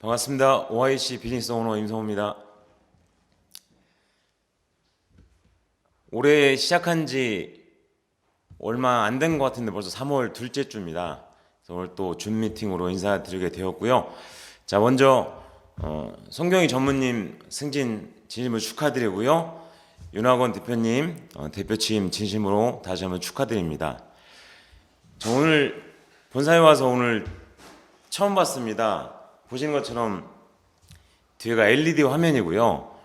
반갑습니다. OIC 비즈니스 오너 임성호입니다. 올해 시작한 지 얼마 안 된 것 같은데 벌써 3월 둘째 주입니다. 그래서 오늘 또 줌 미팅으로 인사드리게 되었고요. 자, 먼저 송경희 전무님 승진 진심으로 축하드리고요. 윤학원 대표님 대표 취임 진심으로 다시 한번 축하드립니다. 저 오늘 본사에 와서 오늘 처음 봤습니다. 보시는 것처럼 뒤에가 LED 화면이고요.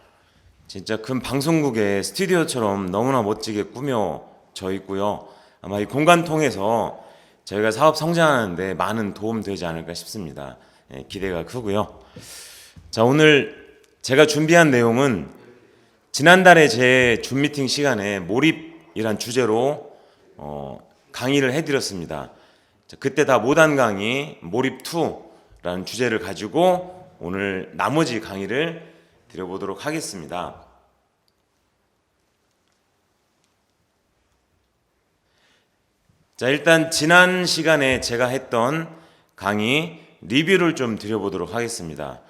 진짜 큰 방송국의 스튜디오처럼 너무나 멋지게 꾸며져 있고요. 아마 이 공간 통해서 저희가 사업 성장하는데 많은 도움 되지 않을까 싶습니다. 기대가 크고요. 자, 오늘 제가 준비한 내용은 지난달에 제 줌 미팅 시간에 몰입이란 주제로 강의를 해드렸습니다. 자, 그때 다 못한 강의 몰입 2라는 주제를 가지고 오늘 나머지 강의를 드려보도록 하겠습니다. 자, 일단 지난 시간에 제가 했던 강의 리뷰를 좀 드려보도록 하겠습니다.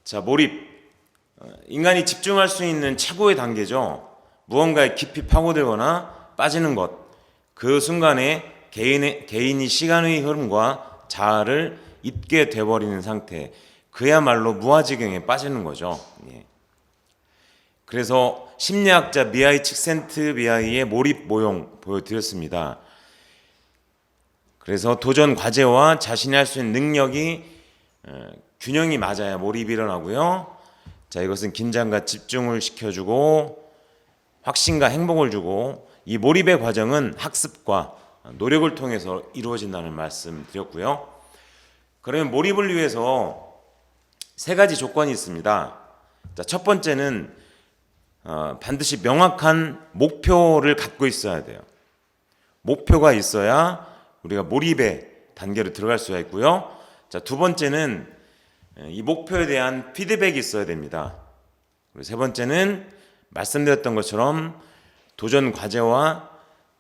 자, 몰입. 인간이 집중할 수 있는 최고의 단계죠. 무언가에 깊이 파고들거나 빠지는 것. 그 순간에 개인이 시간의 흐름과 자아를 잊게 돼버리는 상태. 그야말로 무아지경에 빠지는 거죠. 예. 그래서 심리학자 미하이 칙센트비하이의 몰입 모형 보여드렸습니다. 그래서 도전 과제와 자신이 할 수 있는 능력이 균형이 맞아야 몰입이 일어나고요. 자, 이것은 긴장과 집중을 시켜주고 확신과 행복을 주고 이 몰입의 과정은 학습과 노력을 통해서 이루어진다는 말씀 드렸고요. 그러면 몰입을 위해서 세 가지 조건이 있습니다. 자, 첫 번째는 반드시 명확한 목표를 갖고 있어야 돼요. 목표가 있어야 우리가 몰입의 단계로 들어갈 수가 있고요. 자, 두 번째는 이 목표에 대한 피드백이 있어야 됩니다. 그리고 세 번째는 말씀드렸던 것처럼 도전 과제와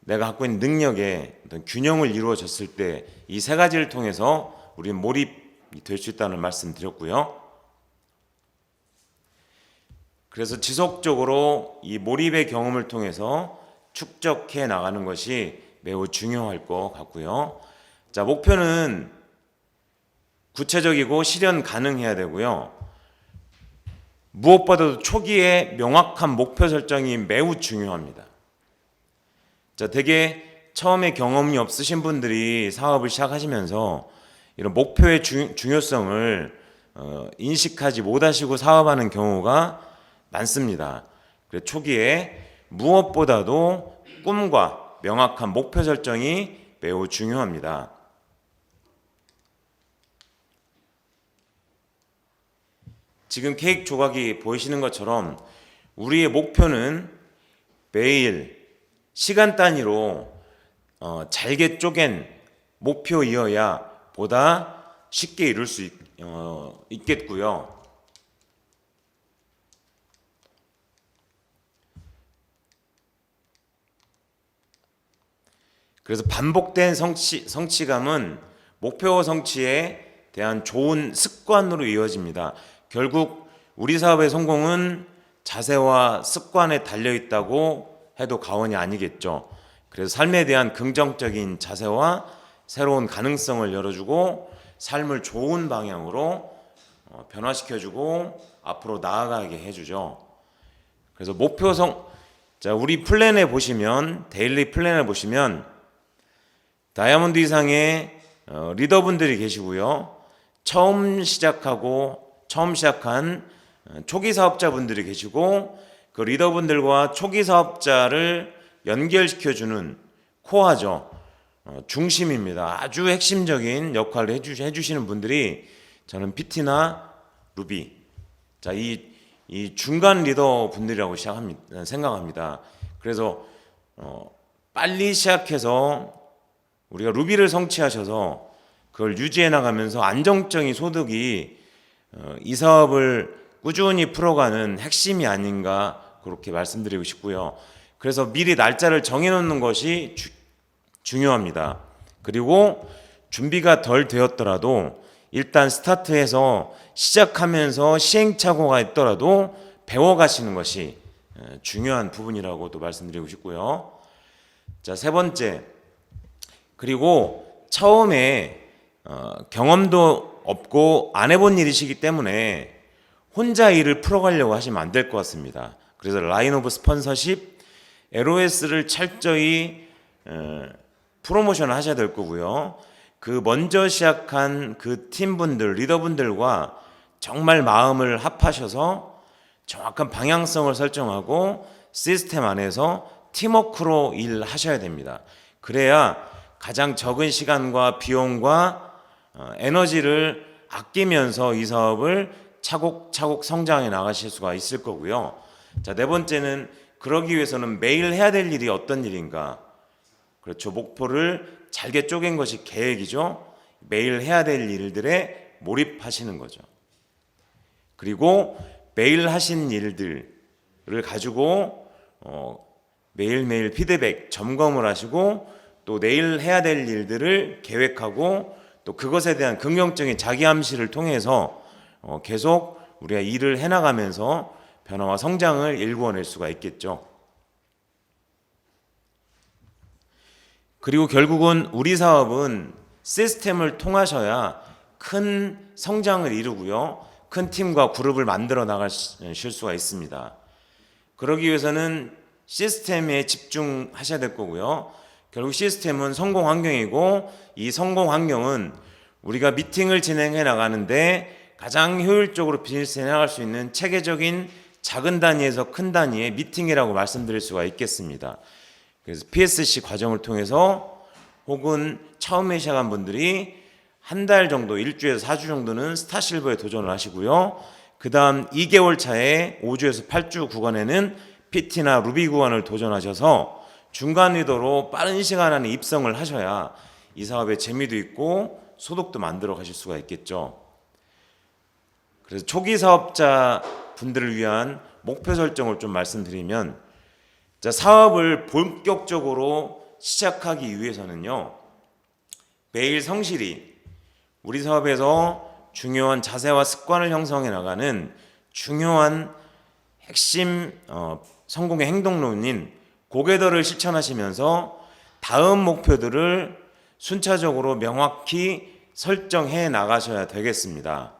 내가 갖고 있는 능력의 어떤 균형을 이루어졌을 때 이 세 가지를 통해서 우리는 몰입이 될 수 있다는 말씀 드렸고요. 그래서 지속적으로 이 몰입의 경험을 통해서 축적해 나가는 것이 매우 중요할 것 같고요. 자, 목표는 구체적이고 실현 가능해야 되고요. 무엇보다도 초기에 명확한 목표 설정이 매우 중요합니다. 자, 되게 처음에 경험이 없으신 분들이 사업을 시작하시면서 이런 목표의 중요성을 인식하지 못하시고 사업하는 경우가 많습니다. 그래서 초기에 무엇보다도 꿈과 명확한 목표 설정이 매우 중요합니다. 지금 케이크 조각이 보이시는 것처럼 우리의 목표는 매일 시간 단위로 잘게 쪼갠 목표이어야 보다 쉽게 이룰 수 있겠고요. 그래서 반복된 성취감은 목표 성취에 대한 좋은 습관으로 이어집니다. 결국 우리 사업의 성공은 자세와 습관에 달려있다고 해도 과언이 아니겠죠. 그래서 삶에 대한 긍정적인 자세와 새로운 가능성을 열어주고 삶을 좋은 방향으로 변화시켜주고 앞으로 나아가게 해주죠. 그래서 자, 우리 플랜에 보시면 데일리 플랜을 보시면 다이아몬드 이상의 리더분들이 계시고요. 처음 시작한 초기 사업자분들이 계시고 그 리더분들과 초기 사업자를 연결시켜주는 코어죠. 중심입니다. 아주 핵심적인 역할을 해주시는 분들이 저는 PT나 루비. 자, 이 중간 리더 분들이라고 생각합니다. 그래서 빨리 시작해서 우리가 루비를 성취하셔서 그걸 유지해 나가면서 안정적인 소득이 이 사업을 꾸준히 풀어가는 핵심이 아닌가 그렇게 말씀드리고 싶고요. 그래서 미리 날짜를 정해놓는 것이 중요합니다. 그리고 준비가 덜 되었더라도 일단 스타트해서 시작하면서 시행착오가 있더라도 배워가시는 것이 중요한 부분이라고 또 말씀드리고 싶고요. 자, 세 번째, 그리고 처음에 경험도 없고 안 해본 일이시기 때문에 혼자 일을 풀어가려고 하시면 안 될 것 같습니다. 그래서 라인 오브 스폰서십, LOS를 철저히 프로모션을 하셔야 될 거고요. 그 먼저 시작한 그 팀분들, 리더분들과 정말 마음을 합하셔서 정확한 방향성을 설정하고 시스템 안에서 팀워크로 일하셔야 됩니다. 그래야 가장 적은 시간과 비용과 에너지를 아끼면서 이 사업을 차곡차곡 성장해 나가실 수가 있을 거고요. 자, 네 번째는 그러기 위해서는 매일 해야 될 일이 어떤 일인가? 그렇죠. 목표를 잘게 쪼갠 것이 계획이죠. 매일 해야 될 일들에 몰입하시는 거죠. 그리고 매일 하신 일들을 가지고 매일매일 피드백, 점검을 하시고 또 내일 해야 될 일들을 계획하고 또 그것에 대한 긍정적인 자기암시를 통해서 계속 우리가 일을 해나가면서 변화와 성장을 일구어낼 수가 있겠죠. 그리고 결국은 우리 사업은 시스템을 통하셔야 큰 성장을 이루고요. 큰 팀과 그룹을 만들어 나가실 수가 있습니다. 그러기 위해서는 시스템에 집중하셔야 될 거고요. 결국 시스템은 성공 환경이고 이 성공 환경은 우리가 미팅을 진행해 나가는데 가장 효율적으로 비즈니스에 나갈 수 있는 체계적인 작은 단위에서 큰 단위의 미팅이라고 말씀드릴 수가 있겠습니다. 그래서 PSC 과정을 통해서 혹은 처음에 시작한 분들이 한 달 정도, 1주에서 4주 정도는 스타실버에 도전을 하시고요. 그 다음 2개월 차에 5주에서 8주 구간에는 PT나 루비 구간을 도전하셔서 중간 리더로 빠른 시간 안에 입성을 하셔야 이 사업에 재미도 있고 소득도 만들어 가실 수가 있겠죠. 그래서 초기 사업자 분들을 위한 목표 설정을 좀 말씀드리면, 자, 사업을 본격적으로 시작하기 위해서는요, 매일 성실히 우리 사업에서 중요한 자세와 습관을 형성해 나가는 중요한 핵심 성공의 행동론인 고개더를 실천하시면서 다음 목표들을 순차적으로 명확히 설정해 나가셔야 되겠습니다.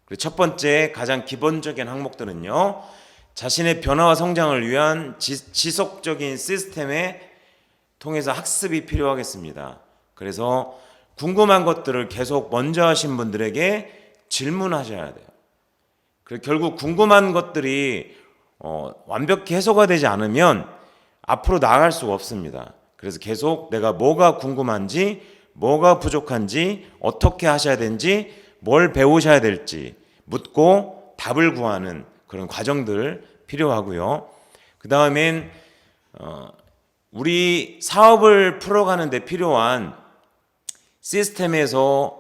그리고 첫 번째 가장 기본적인 항목들은요, 자신의 변화와 성장을 위한 지속적인 시스템에 통해서 학습이 필요하겠습니다. 그래서 궁금한 것들을 계속 먼저 하신 분들에게 질문하셔야 돼요. 그리고 결국 궁금한 것들이 완벽히 해소가 되지 않으면 앞으로 나아갈 수가 없습니다. 그래서 계속 내가 뭐가 궁금한지, 뭐가 부족한지, 어떻게 하셔야 되는지, 뭘 배우셔야 될지 묻고 답을 구하는 그런 과정들 필요하고요. 그 다음엔 우리 사업을 풀어가는 데 필요한 시스템에서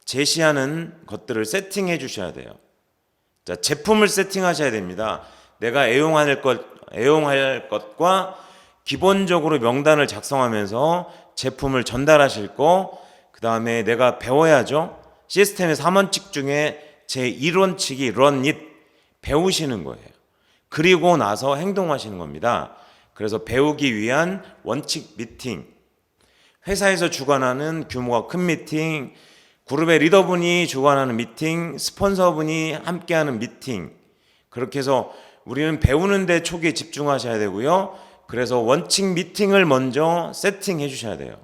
제시하는 것들을 세팅해 주셔야 돼요. 자, 제품을 세팅하셔야 됩니다. 내가 애용할 것과 기본적으로 명단을 작성하면서 제품을 전달하실 거, 그 다음에 내가 배워야죠. 시스템의 3원칙 중에 제 1원칙이 run it, 배우시는 거예요. 그리고 나서 행동하시는 겁니다. 그래서 배우기 위한 원칙 미팅, 회사에서 주관하는 규모가 큰 미팅, 그룹의 리더분이 주관하는 미팅, 스폰서분이 함께하는 미팅, 그렇게 해서 우리는 배우는 데 초기에 집중하셔야 되고요. 그래서 원칙 미팅을 먼저 세팅해 주셔야 돼요.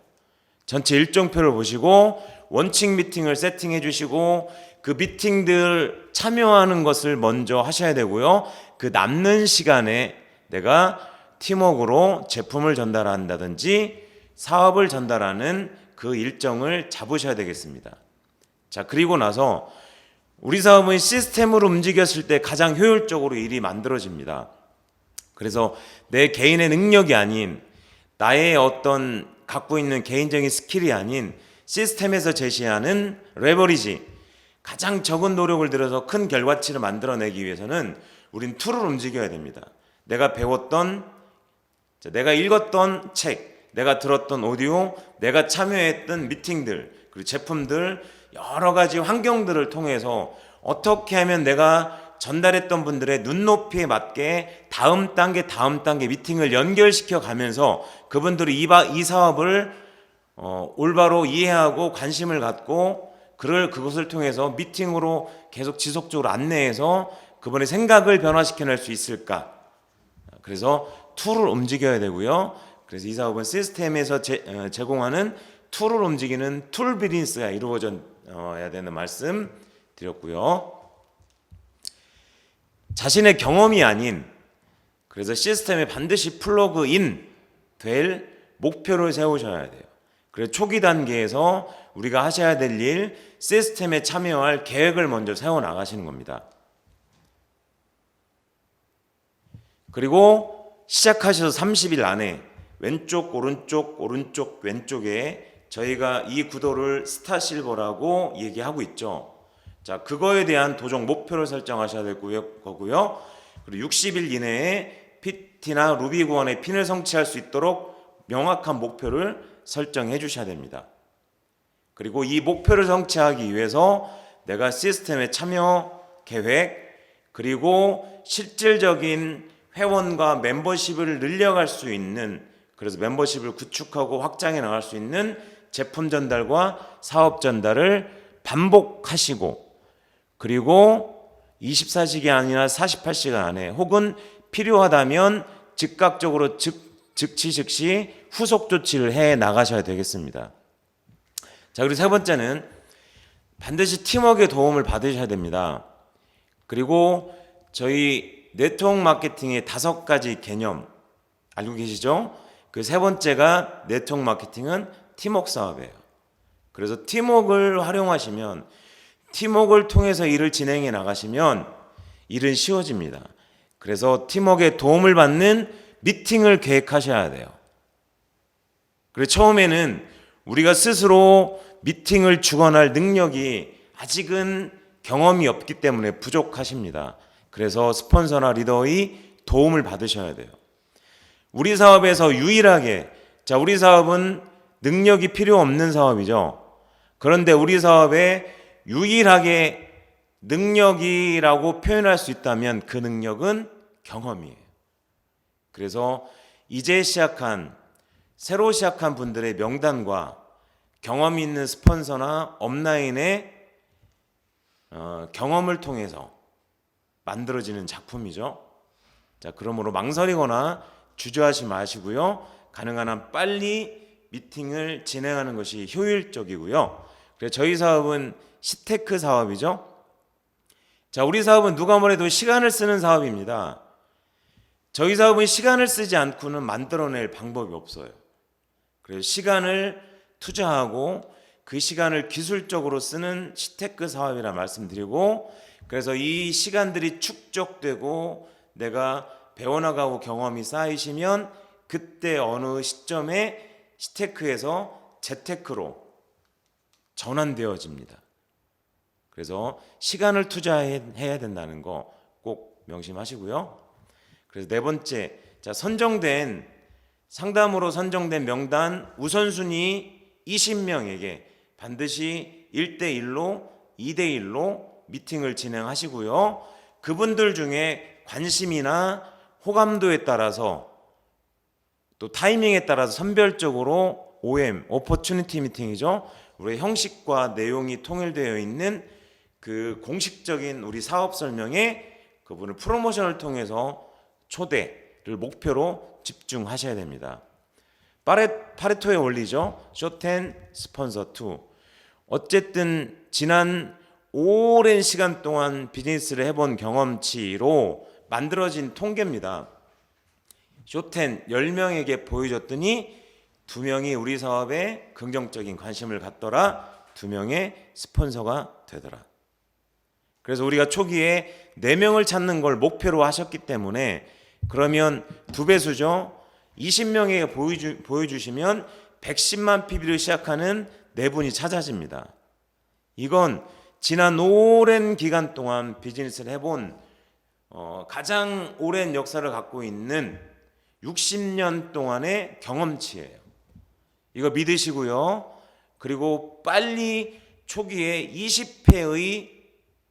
전체 일정표를 보시고 원칙 미팅을 세팅해 주시고 그 미팅들 참여하는 것을 먼저 하셔야 되고요. 그 남는 시간에 내가 팀워크로 제품을 전달한다든지 사업을 전달하는 그 일정을 잡으셔야 되겠습니다. 자, 그리고 나서 우리 사업은 시스템으로 움직였을 때 가장 효율적으로 일이 만들어집니다. 그래서 내 개인의 능력이 아닌, 나의 어떤 갖고 있는 개인적인 스킬이 아닌 시스템에서 제시하는 레버리지, 가장 적은 노력을 들여서 큰 결과치를 만들어내기 위해서는 우린 툴을 움직여야 됩니다. 내가 배웠던, 내가 읽었던 책, 내가 들었던 오디오, 내가 참여했던 미팅들, 그리고 제품들 여러 가지 환경들을 통해서 어떻게 하면 내가 전달했던 분들의 눈높이에 맞게 다음 단계 미팅을 연결시켜 가면서 그분들이 이 사업을 올바로 이해하고 관심을 갖고 그것을 통해서 미팅으로 계속 지속적으로 안내해서 그분의 생각을 변화시켜낼 수 있을까. 그래서 툴을 움직여야 되고요. 그래서 이 사업은 시스템에서 제공하는 툴을 움직이는 툴 비즈니스가 이루어져야 되는 말씀 드렸고요. 자신의 경험이 아닌, 그래서 시스템에 반드시 플러그인 될 목표를 세우셔야 돼요. 그래서 초기 단계에서 우리가 하셔야 될 일, 시스템에 참여할 계획을 먼저 세워나가시는 겁니다. 그리고 시작하셔서 30일 안에 왼쪽 오른쪽 왼쪽에 저희가 이 구도를 스타 실버라고 얘기하고 있죠. 자, 그거에 대한 도전 목표를 설정하셔야 될 거고요. 그리고 60일 이내에 PT나 루비 구원의 핀을 성취할 수 있도록 명확한 목표를 설정해 주셔야 됩니다. 그리고 이 목표를 성취하기 위해서 내가 시스템에 참여 계획, 그리고 실질적인 회원과 멤버십을 늘려갈 수 있는, 그래서 멤버십을 구축하고 확장해 나갈 수 있는 제품 전달과 사업 전달을 반복하시고, 그리고 24시간 아니라 48시간 안에 혹은 필요하다면 즉각적으로 즉시 후속 조치를 해 나가셔야 되겠습니다. 자, 그리고 세 번째는 반드시 팀워크의 도움을 받으셔야 됩니다. 그리고 저희 네트워크 마케팅의 5가지 개념 알고 계시죠? 그 세 번째가 네트워크 마케팅은 팀워크 사업이에요. 그래서 팀워크를 활용하시면, 팀워크를 통해서 일을 진행해 나가시면 일은 쉬워집니다. 그래서 팀워크의 도움을 받는 미팅을 계획하셔야 돼요. 그리고 처음에는 우리가 스스로 미팅을 주관할 능력이 아직은 경험이 없기 때문에 부족하십니다. 그래서 스폰서나 리더의 도움을 받으셔야 돼요. 우리 사업에서 유일하게, 우리 사업은 능력이 필요 없는 사업이죠. 그런데 우리 사업에 유일하게 능력이라고 표현할 수 있다면 그 능력은 경험이에요. 그래서 이제 새로 시작한 분들의 명단과 경험이 있는 스폰서나 업라인의 경험을 통해서 만들어지는 작품이죠. 자, 그러므로 망설이거나 주저하지 마시고요. 가능한 한 빨리 미팅을 진행하는 것이 효율적이고요. 그래서 저희 사업은 시테크 사업이죠. 자, 우리 사업은 누가 뭐래도 시간을 쓰는 사업입니다. 저희 사업은 시간을 쓰지 않고는 만들어낼 방법이 없어요. 그래서 시간을 투자하고 그 시간을 기술적으로 쓰는 시테크 사업이라 말씀드리고, 그래서 이 시간들이 축적되고 내가 배워나가고 경험이 쌓이시면 그때 어느 시점에 시테크에서 재테크로 전환되어집니다. 그래서 시간을 투자해야 된다는 거 꼭 명심하시고요. 그래서 네 번째, 상담으로 선정된 명단 우선순위 20명에게 반드시 1대1로 2대1로 미팅을 진행하시고요. 그분들 중에 관심이나 호감도에 따라서 또 타이밍에 따라서 선별적으로 OM, 오퍼튜니티 미팅이죠. 우리의 형식과 내용이 통일되어 있는 그 공식적인 우리 사업 설명에 그분을 프로모션을 통해서 초대를 목표로 집중하셔야 됩니다. 파레토의 원리죠. 쇼텐 스폰서 투. 어쨌든 지난 오랜 시간 동안 비즈니스를 해본 경험치로 만들어진 통계입니다. 쇼텐 10명에게 보여줬더니 2명이 우리 사업에 긍정적인 관심을 갖더라. 2명의 스폰서가 되더라. 그래서 우리가 초기에 4명을 찾는 걸 목표로 하셨기 때문에 그러면 2배수죠. 20명에게 보여주시면 110만 PB를 시작하는 4분이 찾아집니다. 이건 지난 오랜 기간 동안 비즈니스를 해본 가장 오랜 역사를 갖고 있는 60년 동안의 경험치예요. 이거 믿으시고요. 그리고 빨리 초기에 20회의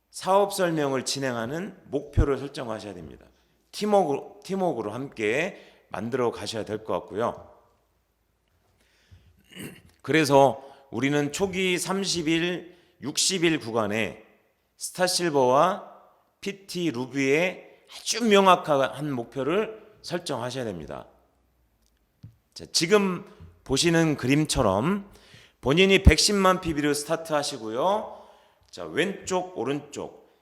사업 설명을 진행하는 목표를 설정하셔야 됩니다. 팀워크로 함께 만들어 가셔야 될 것 같고요. 그래서 우리는 초기 30일, 60일 구간에 스타실버와 PT 루비의 아주 명확한 목표를 설정하셔야 됩니다. 자, 지금 보시는 그림처럼 본인이 110만 PB로 스타트 하시고요. 자, 왼쪽, 오른쪽.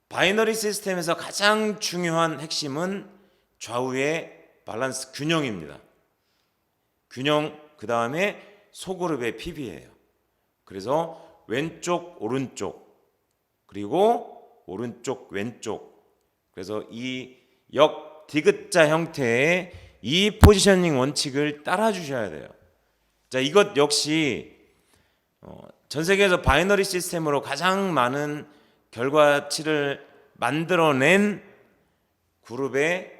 바이너리 시스템에서 가장 중요한 핵심은 좌우의 밸런스 균형입니다. 균형, 그 다음에 소그룹의 PB예요. 그래서 왼쪽, 오른쪽, 그리고 오른쪽, 왼쪽. 그래서 이 디귿자 형태의 이 포지셔닝 원칙을 따라 주셔야 돼요. 자, 이것 역시 전 세계에서 바이너리 시스템으로 가장 많은 결과치를 만들어낸 그룹의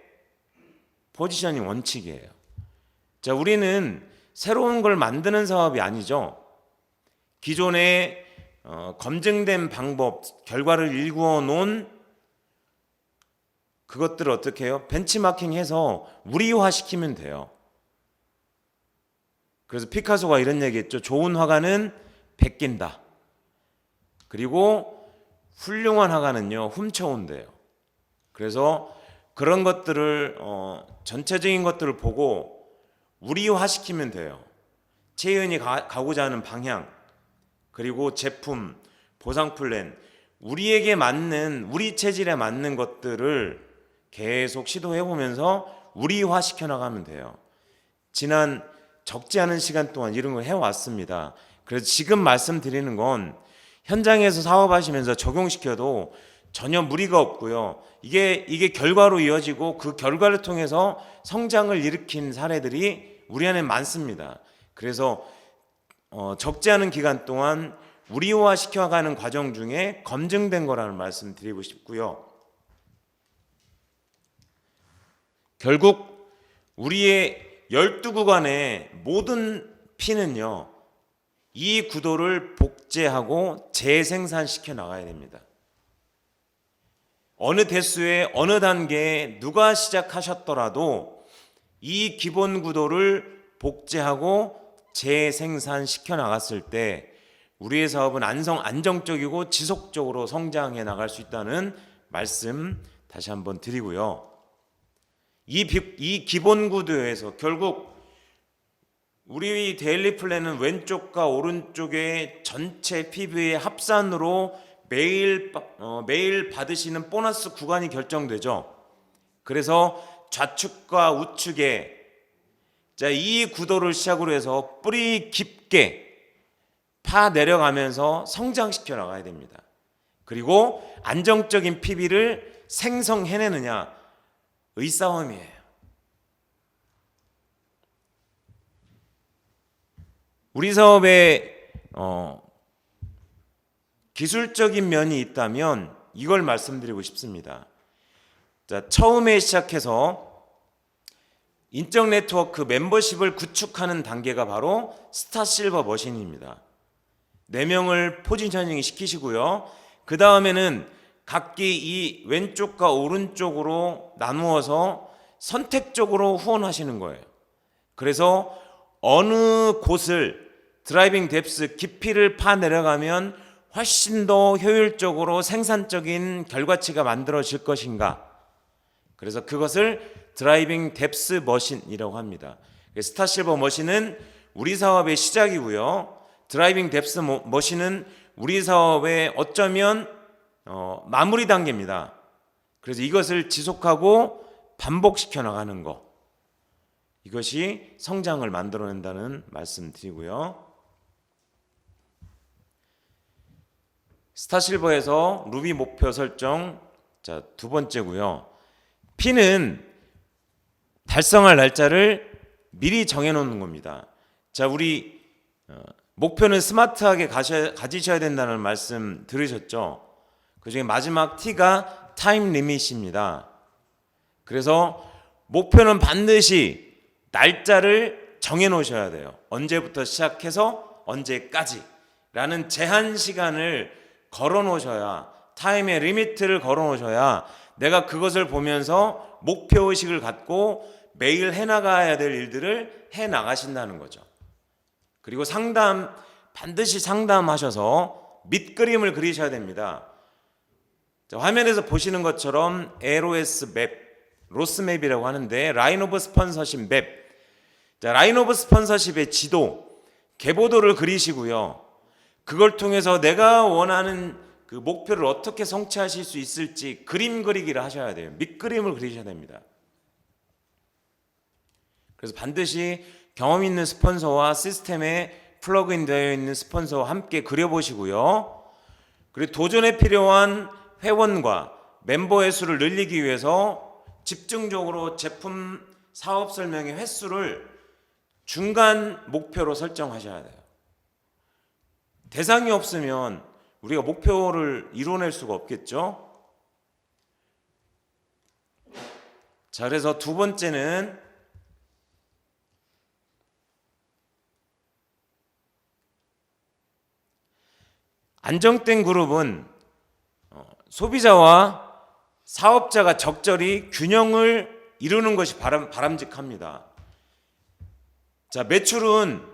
포지셔닝 원칙이에요. 자, 우리는 새로운 걸 만드는 사업이 아니죠. 기존에 검증된 방법, 결과를 일구어 놓은 그것들을 어떻게 해요? 벤치마킹해서 우리화시키면 돼요. 그래서 피카소가 이런 얘기했죠. 좋은 화가는 베낀다. 그리고 훌륭한 화가는요, 훔쳐온대요. 그래서 그런 것들을 전체적인 것들을 보고 우리화시키면 돼요. 채연이 가고자 하는 방향, 그리고 제품, 보상 플랜, 우리에게 맞는, 우리 체질에 맞는 것들을 계속 시도해보면서 우리화시켜 나가면 돼요. 지난 적지 않은 시간 동안 이런 걸 해왔습니다. 그래서 지금 말씀드리는 건 현장에서 사업하시면서 적용시켜도 전혀 무리가 없고요. 이게 결과로 이어지고 그 결과를 통해서 성장을 일으킨 사례들이 우리 안에 많습니다. 그래서 적지 않은 기간 동안 우리화 시켜가는 과정 중에 검증된 거라는 말씀 드리고 싶고요. 결국 우리의 12구간의 모든 P는요, 이 구도를 복제하고 재생산시켜 나가야 됩니다. 어느 대수에 어느 단계에 누가 시작하셨더라도 이 기본 구도를 복제하고 재생산시켜 나갔을 때 우리의 사업은 안정적이고 지속적으로 성장해 나갈 수 있다는 말씀 다시 한번 드리고요. 이 기본 구도에서 결국 우리 데일리 플랜은 왼쪽과 오른쪽의 전체 PB의 합산으로 매일 받으시는 보너스 구간이 결정되죠. 그래서 좌측과 우측에 이 구도를 시작으로 해서 뿌리 깊게 파 내려가면서 성장시켜 나가야 됩니다. 그리고 안정적인 PB를 생성해내느냐, 의 싸움이에요. 우리 사업에 기술적인 면이 있다면 이걸 말씀드리고 싶습니다. 자, 처음에 시작해서 인적 네트워크 멤버십을 구축하는 단계가 바로 스타실버 머신입니다. 4명을 포지셔닝 시키시고요. 그 다음에는 각기 이 왼쪽과 오른쪽으로 나누어서 선택적으로 후원하시는 거예요. 그래서 어느 곳을 드라이빙 뎁스 깊이를 파 내려가면 훨씬 더 효율적으로 생산적인 결과치가 만들어질 것인가. 그래서 그것을 드라이빙 뎁스 머신이라고 합니다. 스타실버 머신은 우리 사업의 시작이고요. 드라이빙 뎁스 머신은 우리 사업의 어쩌면 마무리 단계입니다. 그래서 이것을 지속하고 반복시켜 나가는 것, 이것이 성장을 만들어낸다는 말씀 드리고요. 스타실버에서 루비 목표 설정, 자, 두 번째고요. P는 달성할 날짜를 미리 정해놓는 겁니다. 자, 우리 목표는 스마트하게 가지셔야 된다는 말씀 들으셨죠? 그 중에 마지막 T가 타임 리밋입니다. 그래서 목표는 반드시 날짜를 정해 놓으셔야 돼요. 언제부터 시작해서 언제까지 라는 제한 시간을 걸어 놓으셔야, 타임의 리미트를 걸어 놓으셔야 내가 그것을 보면서 목표의식을 갖고 매일 해나가야 될 일들을 해나가신다는 거죠. 그리고 반드시 상담하셔서 밑그림을 그리셔야 됩니다. 자, 화면에서 보시는 것처럼 LOS 맵, 로스맵이라고 하는데 라인 오브 스폰서십 맵. 자, 라인 오브 스폰서십의 지도, 계보도를 그리시고요. 그걸 통해서 내가 원하는 그 목표를 어떻게 성취하실 수 있을지 그림 그리기를 하셔야 돼요. 밑그림을 그리셔야 됩니다. 그래서 반드시 경험 있는 스폰서와 시스템에 플러그인 되어 있는 스폰서와 함께 그려보시고요. 그리고 도전에 필요한 회원과 멤버의 수를 늘리기 위해서 집중적으로 제품 사업 설명의 횟수를 중간 목표로 설정하셔야 돼요. 대상이 없으면 우리가 목표를 이뤄낼 수가 없겠죠. 자, 그래서 두 번째는 안정된 그룹은 소비자와 사업자가 적절히 균형을 이루는 것이 바람직합니다. 자, 매출은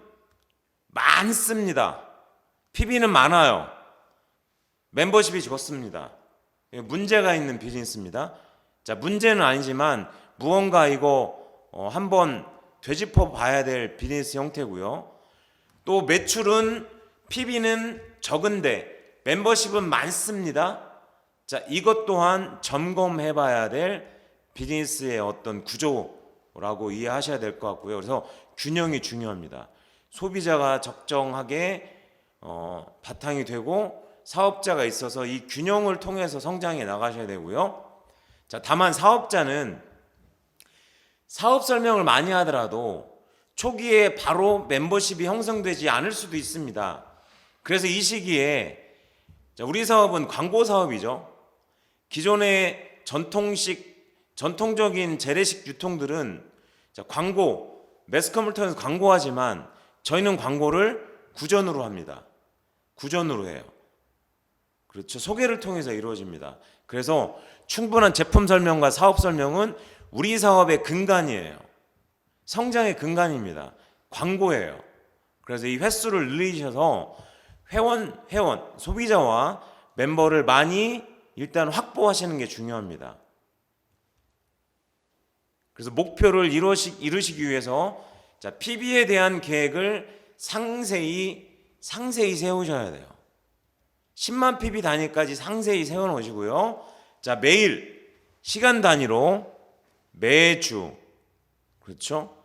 많습니다. PB는 많아요. 멤버십이 적습니다. 문제가 있는 비즈니스입니다. 자, 문제는 아니지만 무언가 이거 한번 되짚어 봐야 될 비즈니스 형태고요. 또 매출은 PB는 적은데 멤버십은 많습니다. 자, 이것 또한 점검해 봐야 될 비즈니스의 어떤 구조라고 이해하셔야 될 것 같고요. 그래서 균형이 중요합니다. 소비자가 적정하게 바탕이 되고 사업자가 있어서 이 균형을 통해서 성장해 나가셔야 되고요. 자, 다만 사업자는 사업 설명을 많이 하더라도 초기에 바로 멤버십이 형성되지 않을 수도 있습니다. 그래서 이 시기에 우리 사업은 광고 사업이죠. 기존의 전통적인 재래식 유통들은 광고, 매스컴을 통해서 광고하지만 저희는 광고를 구전으로 합니다. 구전으로 해요. 그렇죠. 소개를 통해서 이루어집니다. 그래서 충분한 제품 설명과 사업 설명은 우리 사업의 근간이에요. 성장의 근간입니다. 광고예요. 그래서 이 횟수를 늘리셔서 회원, 소비자와 멤버를 많이 일단 확보하시는 게 중요합니다. 그래서 목표를 이루시기 위해서 PB에 대한 계획을 상세히 세우셔야 돼요. 10만 PB 단위까지 상세히 세워놓으시고요. 자, 매일 시간 단위로 매주, 그렇죠?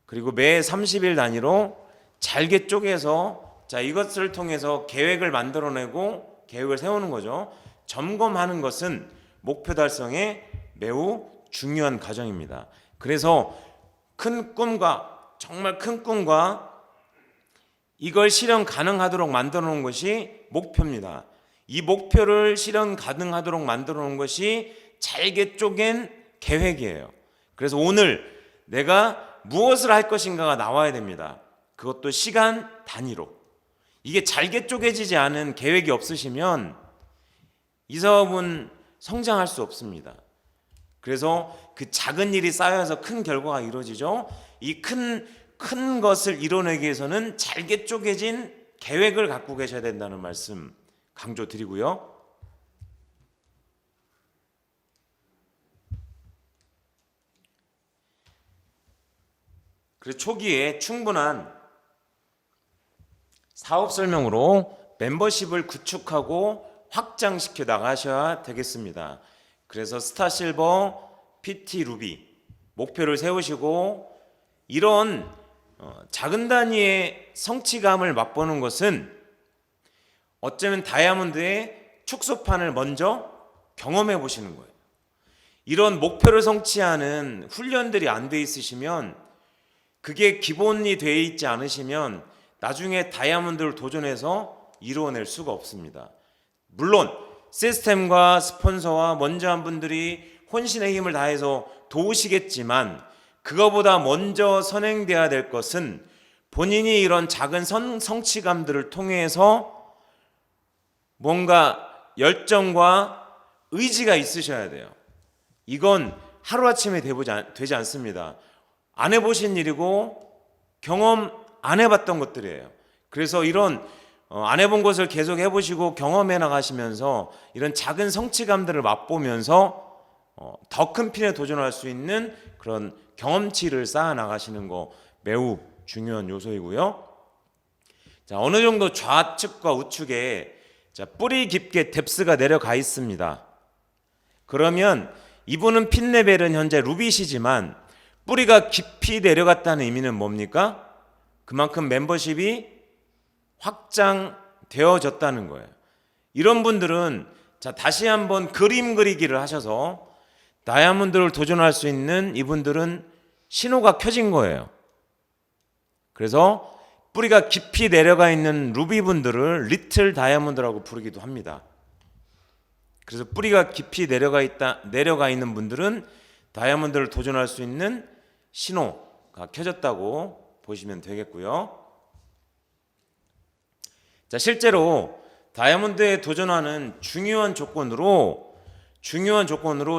그리고 매 30일 단위로 잘게 쪼개서 이것을 통해서 계획을 만들어내고 계획을 세우는 거죠. 점검하는 것은 목표 달성에 매우 중요한 과정입니다. 그래서 정말 큰 꿈과 이걸 실현 가능하도록 만들어 놓은 것이 목표입니다. 이 목표를 실현 가능하도록 만들어 놓은 것이 잘게 쪼갠 계획이에요. 그래서 오늘 내가 무엇을 할 것인가가 나와야 됩니다. 그것도 시간 단위로. 이게 잘게 쪼개지지 않은 계획이 없으시면 이 사업은 성장할 수 없습니다. 그래서 그 작은 일이 쌓여서 큰 결과가 이루어지죠. 이 큰 것을 이뤄내기 위해서는 잘게 쪼개진 계획을 갖고 계셔야 된다는 말씀 강조드리고요. 그래서 초기에 충분한 사업 설명으로 멤버십을 구축하고 확장시켜 나가셔야 되겠습니다. 그래서 스타 실버, PT 루비 목표를 세우시고 이런 작은 단위의 성취감을 맛보는 것은 어쩌면 다이아몬드의 축소판을 먼저 경험해 보시는 거예요. 이런 목표를 성취하는 훈련들이 안 돼 있으시면, 그게 기본이 돼 있지 않으시면 나중에 다이아몬드를 도전해서 이루어낼 수가 없습니다. 물론 시스템과 스폰서와 먼저 한 분들이 혼신의 힘을 다해서 도우시겠지만, 그거보다 먼저 선행돼야 될 것은 본인이 이런 작은 성취감들을 통해서 뭔가 열정과 의지가 있으셔야 돼요. 이건 하루아침에 되지 않습니다. 안 해보신 일이고 경험 안 해봤던 것들이에요. 그래서 이런 안 해본 것을 계속 해보시고 경험해 나가시면서 이런 작은 성취감들을 맛보면서 더 큰 필에 도전할 수 있는 그런 경험치를 쌓아 나가시는 거 매우 중요한 요소이고요. 자, 어느 정도 좌측과 우측에 뿌리 깊게 뎁스가 내려가 있습니다. 그러면 이분은 핀 레벨은 현재 루빗이지만 뿌리가 깊이 내려갔다는 의미는 뭡니까? 그만큼 멤버십이 확장되어졌다는 거예요. 이런 분들은 다시 한번 그림 그리기를 하셔서 다이아몬드를 도전할 수 있는 이분들은 신호가 켜진 거예요. 그래서 뿌리가 깊이 내려가 있는 루비 분들을 리틀 다이아몬드라고 부르기도 합니다. 그래서 뿌리가 깊이 내려가 있는 분들은 다이아몬드를 도전할 수 있는 신호가 켜졌다고 보시면 되겠고요. 자, 실제로 다이아몬드에 도전하는 중요한 조건으로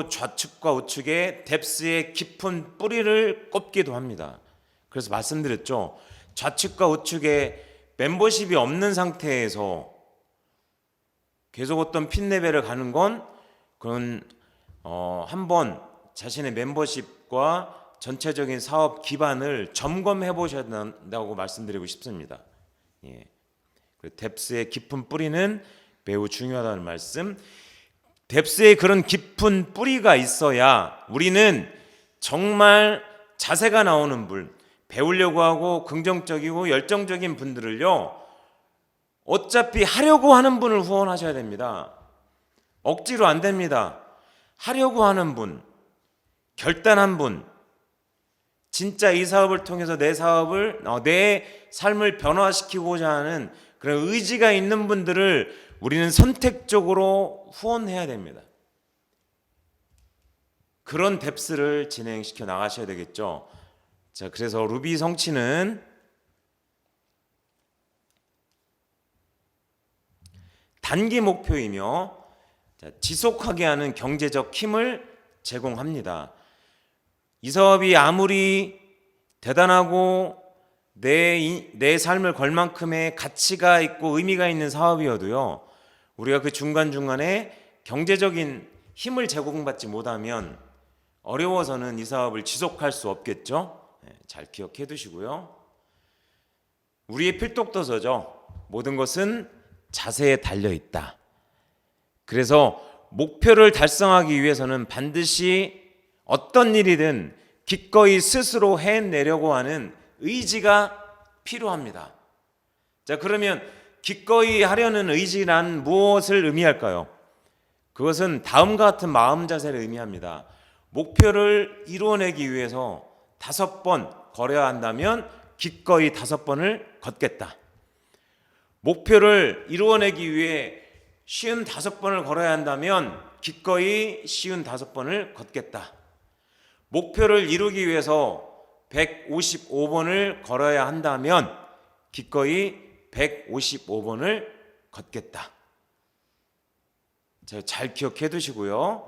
좌측과 우측에 뎁스의 깊은 뿌리를 꼽기도 합니다. 그래서 말씀드렸죠. 좌측과 우측에 멤버십이 없는 상태에서 계속 어떤 핀 레벨을 가는 건 그건 한번 자신의 멤버십과 전체적인 사업 기반을 점검해 보셔야 된다고 말씀드리고 싶습니다. 예. 뎁스의 깊은 뿌리는 매우 중요하다는 말씀. 뎁스에 그런 깊은 뿌리가 있어야 우리는 정말 자세가 나오는 분, 배우려고 하고 긍정적이고 열정적인 분들을요, 어차피 하려고 하는 분을 후원하셔야 됩니다. 억지로 안 됩니다. 하려고 하는 분, 결단한 분, 진짜 이 사업을 통해서 내 삶을 변화시키고자 하는 그런 의지가 있는 분들을 우리는 선택적으로 후원해야 됩니다. 그런 뎁스를 진행시켜 나가셔야 되겠죠. 자, 그래서 루비 성취는 단기 목표이며 지속하게 하는 경제적 힘을 제공합니다. 이 사업이 아무리 대단하고 내 삶을 걸 만큼의 가치가 있고 의미가 있는 사업이어도요, 우리가 그 중간중간에 경제적인 힘을 제공받지 못하면 어려워서는 이 사업을 지속할 수 없겠죠. 잘 기억해 두시고요. 우리의 필독도서죠. 모든 것은 자세에 달려있다. 그래서 목표를 달성하기 위해서는 반드시 어떤 일이든 기꺼이 스스로 해내려고 하는 의지가 필요합니다. 자, 그러면 기꺼이 하려는 의지란 무엇을 의미할까요? 그것은 다음과 같은 마음 자세를 의미합니다. 목표를 이루어내기 위해서 5번 걸어야 한다면 기꺼이 5번을 걷겠다. 목표를 이루어내기 위해 55번을 걸어야 한다면 기꺼이 55번을 걷겠다. 목표를 이루기 위해서 155번을 걸어야 한다면 기꺼이 155번을 걷겠다. 잘 기억해 두시고요.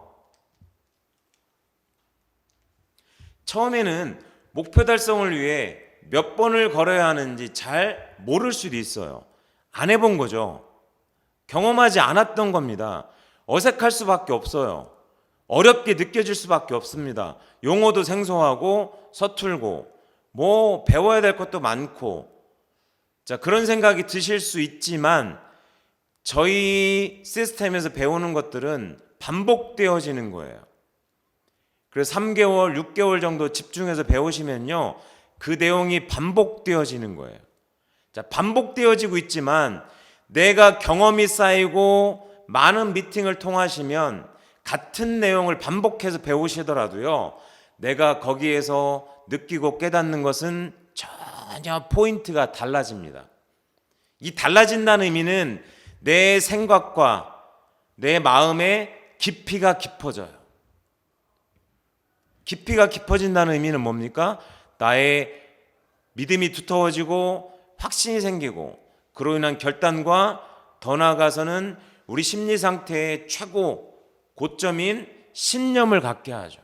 처음에는 목표 달성을 위해 몇 번을 걸어야 하는지 잘 모를 수도 있어요. 안 해본 거죠. 경험하지 않았던 겁니다. 어색할 수밖에 없어요. 어렵게 느껴질 수밖에 없습니다. 용어도 생소하고 서툴고 배워야 될 것도 많고, 자, 그런 생각이 드실 수 있지만 저희 시스템에서 배우는 것들은 반복되어지는 거예요. 그래서 3개월, 6개월 정도 집중해서 배우시면요, 그 내용이 반복되어지는 거예요. 자, 반복되어지고 있지만 내가 경험이 쌓이고 많은 미팅을 통하시면 같은 내용을 반복해서 배우시더라도요, 내가 거기에서 느끼고 깨닫는 것은 전혀 포인트가 달라집니다. 이 달라진다는 의미는 내 생각과 내 마음의 깊이가 깊어져요. 깊이가 깊어진다는 의미는 뭡니까? 나의 믿음이 두터워지고 확신이 생기고 그로 인한 결단과 더 나아가서는 우리 심리 상태의 최고 고점인 신념을 갖게 하죠.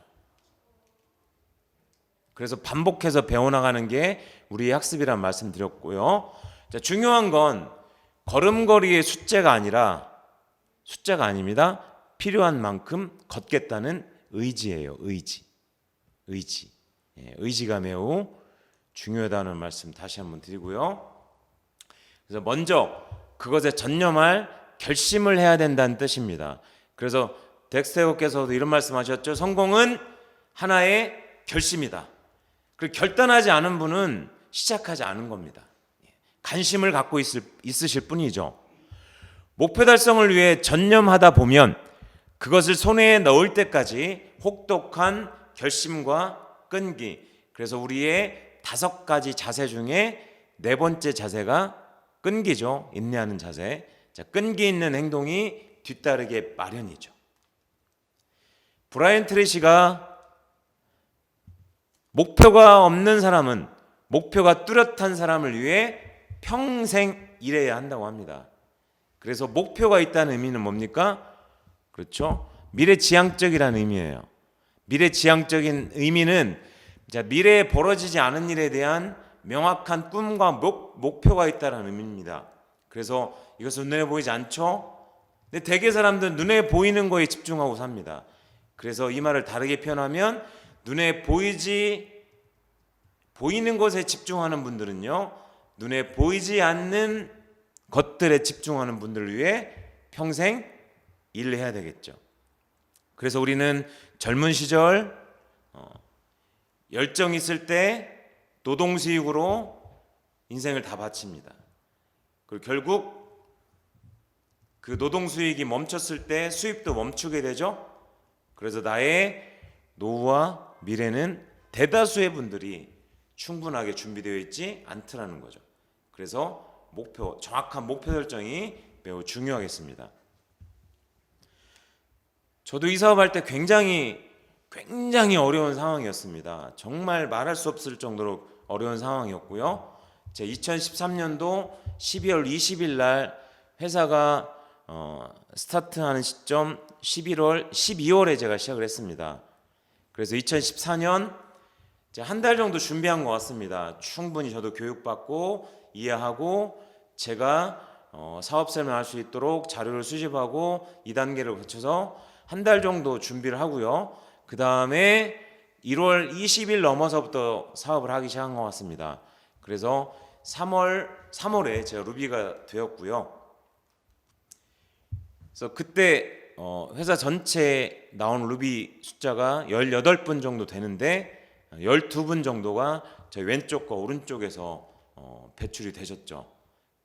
그래서 반복해서 배워나가는 게 우리의 학습이란 말씀 드렸고요. 자, 중요한 건 걸음걸이의 숫자가 아닙니다. 필요한 만큼 걷겠다는 의지예요. 의지. 의지가 매우 중요하다는 말씀 다시 한번 드리고요. 그래서 먼저 그것에 전념할 결심을 해야 된다는 뜻입니다. 그래서 덱스테어께서도 이런 말씀하셨죠. 성공은 하나의 결심이다. 그리고 결단하지 않은 분은 시작하지 않은 겁니다. 관심을 갖고 있으실 뿐이죠. 목표 달성을 위해 전념하다 보면 그것을 손에 넣을 때까지 혹독한 결심과 끈기. 그래서 우리의 5가지 자세 중에 4번째 자세가 끈기죠. 인내하는 자세. 자, 끈기 있는 행동이 뒤따르게 마련이죠. 브라이언 트레이시가 목표가 없는 사람은 목표가 뚜렷한 사람을 위해 평생 일해야 한다고 합니다. 그래서 목표가 있다는 의미는 뭡니까? 그렇죠. 미래지향적이라는 의미예요. 미래지향적인 의미는 미래에 벌어지지 않은 일에 대한 명확한 꿈과 목표가 있다는 의미입니다. 그래서 이것은 눈에 보이지 않죠? 근데 대개 사람들은 눈에 보이는 거에 집중하고 삽니다. 그래서 이 말을 다르게 표현하면 눈에 보이는 것에 집중하는 분들은요, 눈에 보이지 않는 것들에 집중하는 분들을 위해 평생 일을 해야 되겠죠. 그래서 우리는 젊은 시절 열정 있을 때 노동수익으로 인생을 다 바칩니다. 그리고 결국 그 노동수익이 멈췄을 때 수입도 멈추게 되죠. 그래서 나의 노후와 미래는 대다수의 분들이 충분하게 준비되어 있지 않더라는 거죠. 그래서 정확한 목표 설정이 매우 중요하겠습니다. 저도 이 사업할 때 굉장히 어려운 상황이었습니다. 정말 말할 수 없을 정도로 어려운 상황이었고요. 제 2013년도 12월 20일 날 회사가 스타트하는 시점 12월에 제가 시작을 했습니다. 그래서 2014년 한 달 정도 준비한 것 같습니다. 충분히 저도 교육받고 이해하고 제가 사업 설명할 수 있도록 자료를 수집하고 2단계를 거쳐서 한 달 정도 준비를 하고요. 그 다음에 1월 20일 넘어서부터 사업을 하기 시작한 것 같습니다. 그래서 3월에 제가 루비가 되었고요. 그래서 그때 회사 전체에 나온 루비 숫자가 18분 정도 되는데 12분 정도가 저희 왼쪽과 오른쪽에서 배출이 되셨죠.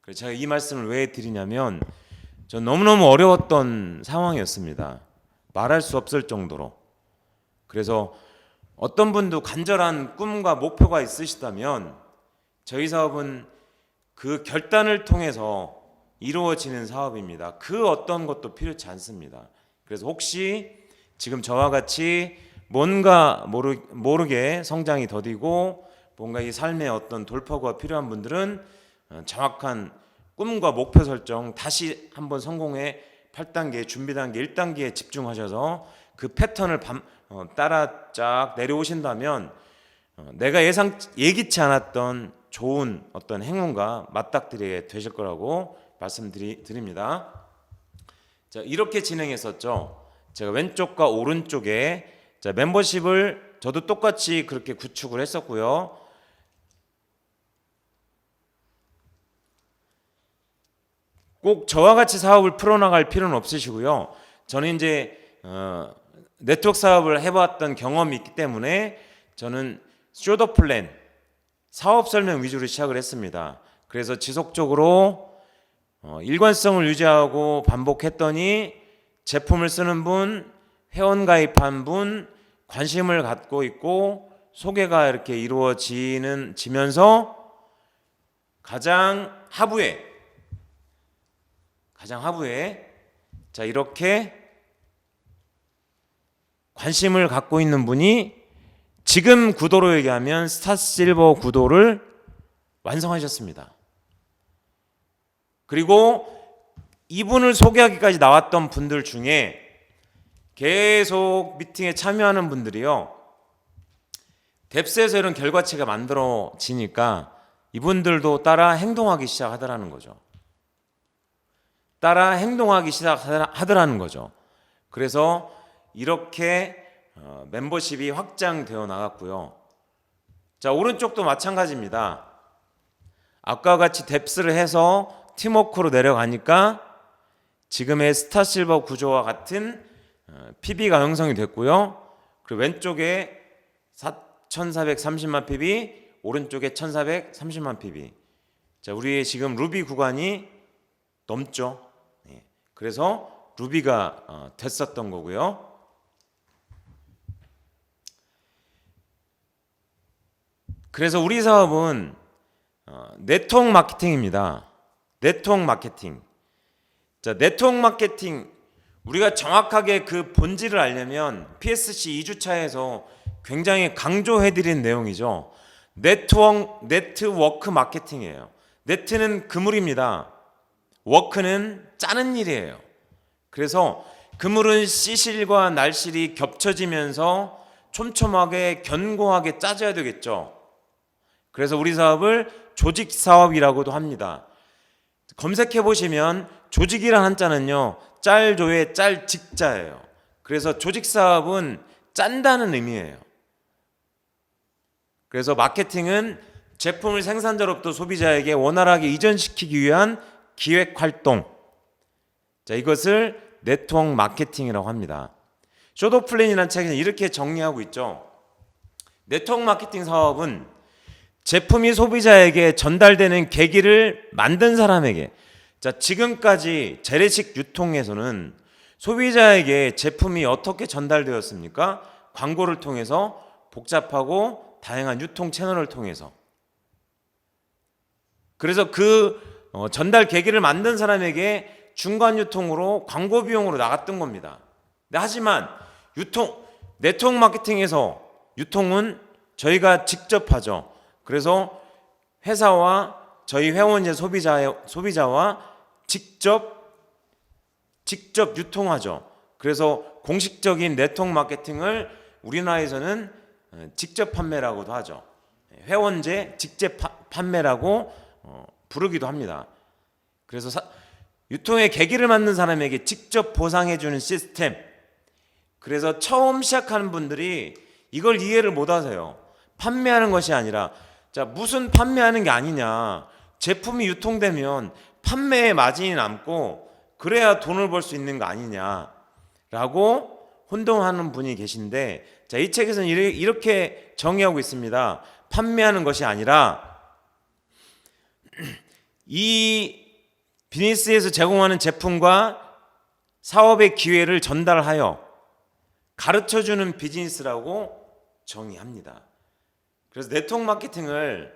그래서 제가 이 말씀을 왜 드리냐면 전 너무너무 어려웠던 상황이었습니다. 말할 수 없을 정도로. 그래서 어떤 분도 간절한 꿈과 목표가 있으시다면 저희 사업은 그 결단을 통해서 이루어지는 사업입니다. 그 어떤 것도 필요치 않습니다. 그래서 혹시 지금 저와 같이 뭔가 모르게 성장이 더디고 뭔가 이 삶의 어떤 돌파구가 필요한 분들은 정확한 꿈과 목표 설정 다시 한번 성공의 8단계 준비 단계 1단계에 집중하셔서 그 패턴을 따라 쫙 내려오신다면 내가 예기치 않았던 좋은 어떤 행운과 맞닥뜨리게 되실 거라고 말씀드립니다. 자, 이렇게 진행했었죠. 제가 왼쪽과 오른쪽에 멤버십을 저도 똑같이 그렇게 구축을 했었고요. 꼭 저와 같이 사업을 풀어나갈 필요는 없으시고요. 저는 이제 네트워크 사업을 해봤던 경험이 있기 때문에 저는 쇼더 플랜, 사업 설명 위주로 시작을 했습니다. 그래서 지속적으로 일관성을 유지하고 반복했더니 제품을 쓰는 분, 회원 가입한 분, 관심을 갖고 있고 소개가 이렇게 이루어지면서 가장 하부에 자, 이렇게 관심을 갖고 있는 분이 지금 구도로 얘기하면 스타 실버 구도를 완성하셨습니다. 그리고 이분을 소개하기까지 나왔던 분들 중에 계속 미팅에 참여하는 분들이요, 뎁스에서 이런 결과체가 만들어지니까 이분들도 따라 행동하기 시작하더라는 거죠. 따라 행동하기 시작하더라는 거죠. 그래서 이렇게 멤버십이 확장되어 나갔고요. 자, 오른쪽도 마찬가지입니다. 아까와 같이 뎁스를 해서 팀워크로 내려가니까 지금의 스타실버 구조와 같은 PB가 형성이 됐고요. 그리고 왼쪽에 1430만 PB, 오른쪽에 1430만 PB. 자, 우리의 지금 루비 구간이 넘죠. 그래서 루비가 됐었던 거고요. 그래서 우리 사업은 네트워크 마케팅입니다. 네트워크 마케팅. 자, 네트워크 마케팅, 우리가 정확하게 그 본질을 알려면 PSC 2주차에서 굉장히 강조해드린 내용이죠. 네트워크 마케팅이에요. 네트는 그물입니다. 워크는 짜는 일이에요. 그래서 그물은 씨실과 날실이 겹쳐지면서 촘촘하게 견고하게 짜져야 되겠죠. 그래서 우리 사업을 조직 사업이라고도 합니다. 검색해 보시면 조직이란 한자는요, 짤조의 짤직자예요. 그래서 조직 사업은 짠다는 의미예요. 그래서 마케팅은 제품을 생산자로부터 소비자에게 원활하게 이전시키기 위한 기획 활동. 자, 이것을 네트워크 마케팅이라고 합니다. 쇼도플랜이라는 책에는 이렇게 정리하고 있죠. 네트워크 마케팅 사업은 제품이 소비자에게 전달되는 계기를 만든 사람에게, 자, 지금까지 재래식 유통에서는 소비자에게 제품이 어떻게 전달되었습니까? 광고를 통해서, 복잡하고 다양한 유통 채널을 통해서. 그래서 그 전달 계기를 만든 사람에게 중간 유통으로 광고 비용으로 나갔던 겁니다. 하지만 네트워크 마케팅에서 유통은 저희가 직접 하죠. 그래서 회사와 저희 회원제 소비자와 직접 유통하죠. 그래서 공식적인 네트워크 마케팅을 우리나라에서는 직접 판매라고도 하죠. 회원제 직접 판매라고 부르기도 합니다. 그래서 유통의 계기를 만든 사람에게 직접 보상해주는 시스템. 그래서 처음 시작하는 분들이 이걸 이해를 못하세요. 판매하는 것이 아니라, 자, 무슨 판매하는 게 아니냐, 제품이 유통되면 판매에 마진이 남고 그래야 돈을 벌 수 있는 거 아니냐라고 혼동하는 분이 계신데, 자, 이 책에서는 이렇게 정의하고 있습니다. 판매하는 것이 아니라 이 비즈니스에서 제공하는 제품과 사업의 기회를 전달하여 가르쳐주는 비즈니스라고 정의합니다. 그래서 네트워크 마케팅을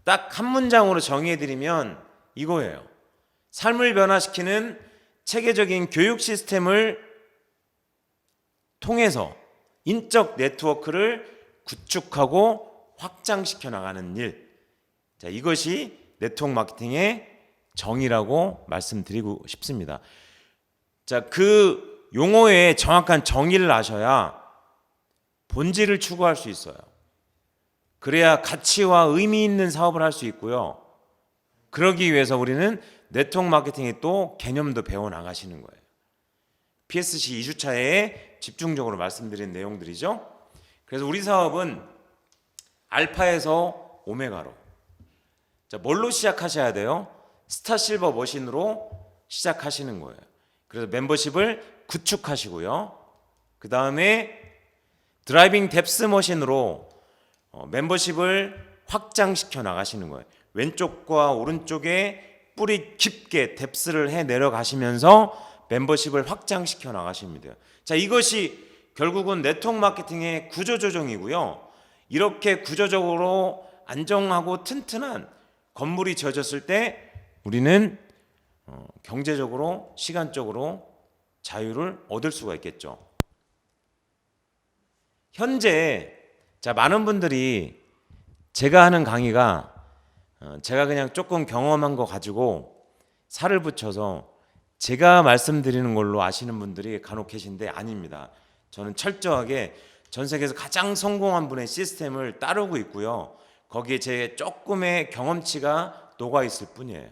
딱 한 문장으로 정의해드리면 이거예요. 삶을 변화시키는 체계적인 교육 시스템을 통해서 인적 네트워크를 구축하고 확장시켜 나가는 일. 자, 이것이 네트워크 마케팅의 정의라고 말씀드리고 싶습니다. 자, 그 용어의 정확한 정의를 아셔야 본질을 추구할 수 있어요. 그래야 가치와 의미 있는 사업을 할 수 있고요. 그러기 위해서 우리는 네트워크 마케팅의 또 개념도 배워 나가시는 거예요. PSC 2주차에 집중적으로 말씀드린 내용들이죠. 그래서 우리 사업은 알파에서 오메가로. 자, 뭘로 시작하셔야 돼요? 스타 실버 머신으로 시작하시는 거예요. 그래서 멤버십을 구축하시고요. 그 다음에 드라이빙 뎁스 머신으로 멤버십을 확장시켜 나가시는 거예요. 왼쪽과 오른쪽에 뿌리 깊게 뎁스를 해 내려가시면서 멤버십을 확장시켜 나가시면 돼요. 자, 이것이 결국은 네트워크 마케팅의 구조조정이고요. 이렇게 구조적으로 안정하고 튼튼한 건물이 지어졌을 때 우리는 경제적으로, 시간적으로 자유를 얻을 수가 있겠죠. 현재, 자, 많은 분들이 제가 하는 강의가 제가 그냥 조금 경험한 거 가지고 살을 붙여서 제가 말씀드리는 걸로 아시는 분들이 간혹 계신데 아닙니다. 저는 철저하게 전 세계에서 가장 성공한 분의 시스템을 따르고 있고요. 거기에 제 조금의 경험치가 녹아 있을 뿐이에요.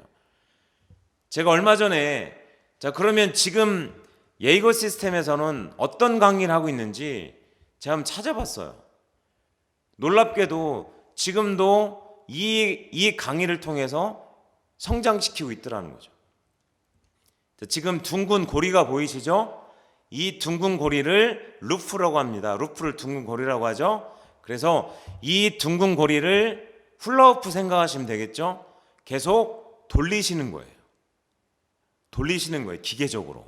제가 얼마 전에 자 그러면 지금 예이거 시스템에서는 어떤 강의를 하고 있는지 제가 한번 찾아봤어요. 놀랍게도 지금도 이 강의를 통해서 성장시키고 있더라는 거죠. 지금 둥근 고리가 보이시죠? 이 둥근 고리를 루프라고 합니다. 루프를 둥근 고리라고 하죠. 그래서 이 둥근 고리를 훌라후프 생각하시면 되겠죠? 계속 돌리시는 거예요. 돌리시는 거예요. 기계적으로.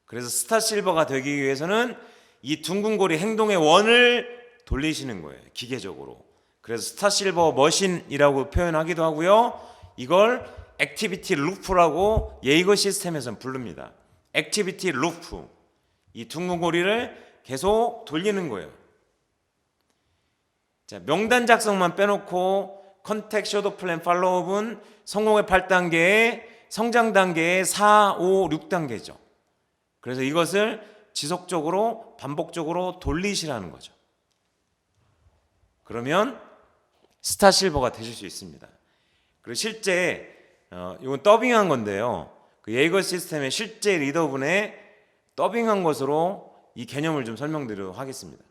그래서 스타 실버가 되기 위해서는 이 둥근 고리 행동의 원을 돌리시는 거예요. 기계적으로. 그래서 스타 실버 머신이라고 표현하기도 하고요. 이걸 액티비티 루프라고 예이거 시스템에서는 부릅니다. 액티비티 루프. 이 둥근 고리를 계속 돌리는 거예요. 자, 명단 작성만 빼놓고 컨택, 셔도 플랜, 팔로우업은 성공의 8단계에 성장 단계의 4, 5, 6단계죠. 그래서 이것을 지속적으로 반복적으로 돌리시라는 거죠. 그러면 스타 실버가 되실 수 있습니다. 그리고 실제 이건 더빙한 건데요. 그 예이거 시스템의 실제 리더분의 더빙한 것으로 이 개념을 좀 설명드리도록 하겠습니다.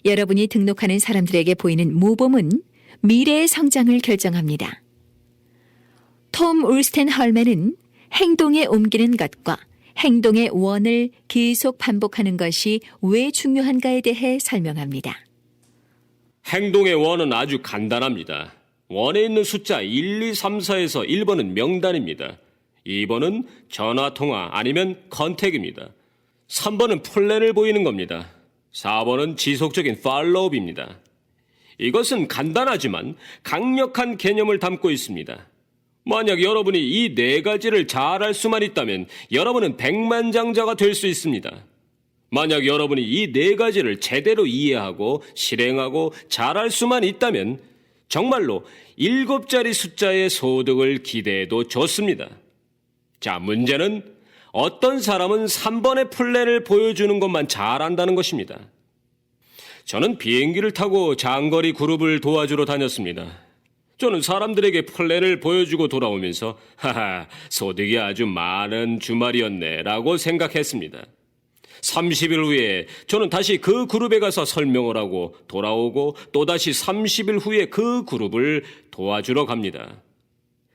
여러분이 등록하는 사람들에게 보이는 모범은 미래의 성장을 결정합니다. 톰 울스텐 헐맨은 행동에 옮기는 것과 행동의 원을 계속 반복하는 것이 왜 중요한가에 대해 설명합니다. 행동의 원은 아주 간단합니다. 원에 있는 숫자 1, 2, 3, 4에서 1번은 명단입니다. 2번은 전화통화 아니면 컨택입니다. 3번은 플랜을 보이는 겁니다. 4번은 지속적인 팔로우업입니다. 이것은 간단하지만 강력한 개념을 담고 있습니다. 만약 여러분이 이 네 가지를 잘할 수만 있다면 여러분은 백만장자가 될 수 있습니다. 만약 여러분이 이 네 가지를 제대로 이해하고 실행하고 잘할 수만 있다면 정말로 7자리 숫자의 소득을 기대해도 좋습니다. 자, 문제는 어떤 사람은 3번의 플랜을 보여주는 것만 잘한다는 것입니다. 저는 비행기를 타고 장거리 그룹을 도와주러 다녔습니다. 저는 사람들에게 플랜을 보여주고 돌아오면서 하하, 소득이 아주 많은 주말이었네 라고 생각했습니다. 30일 후에 저는 다시 그 그룹에 가서 설명을 하고 돌아오고 또다시 30일 후에 그 그룹을 도와주러 갑니다.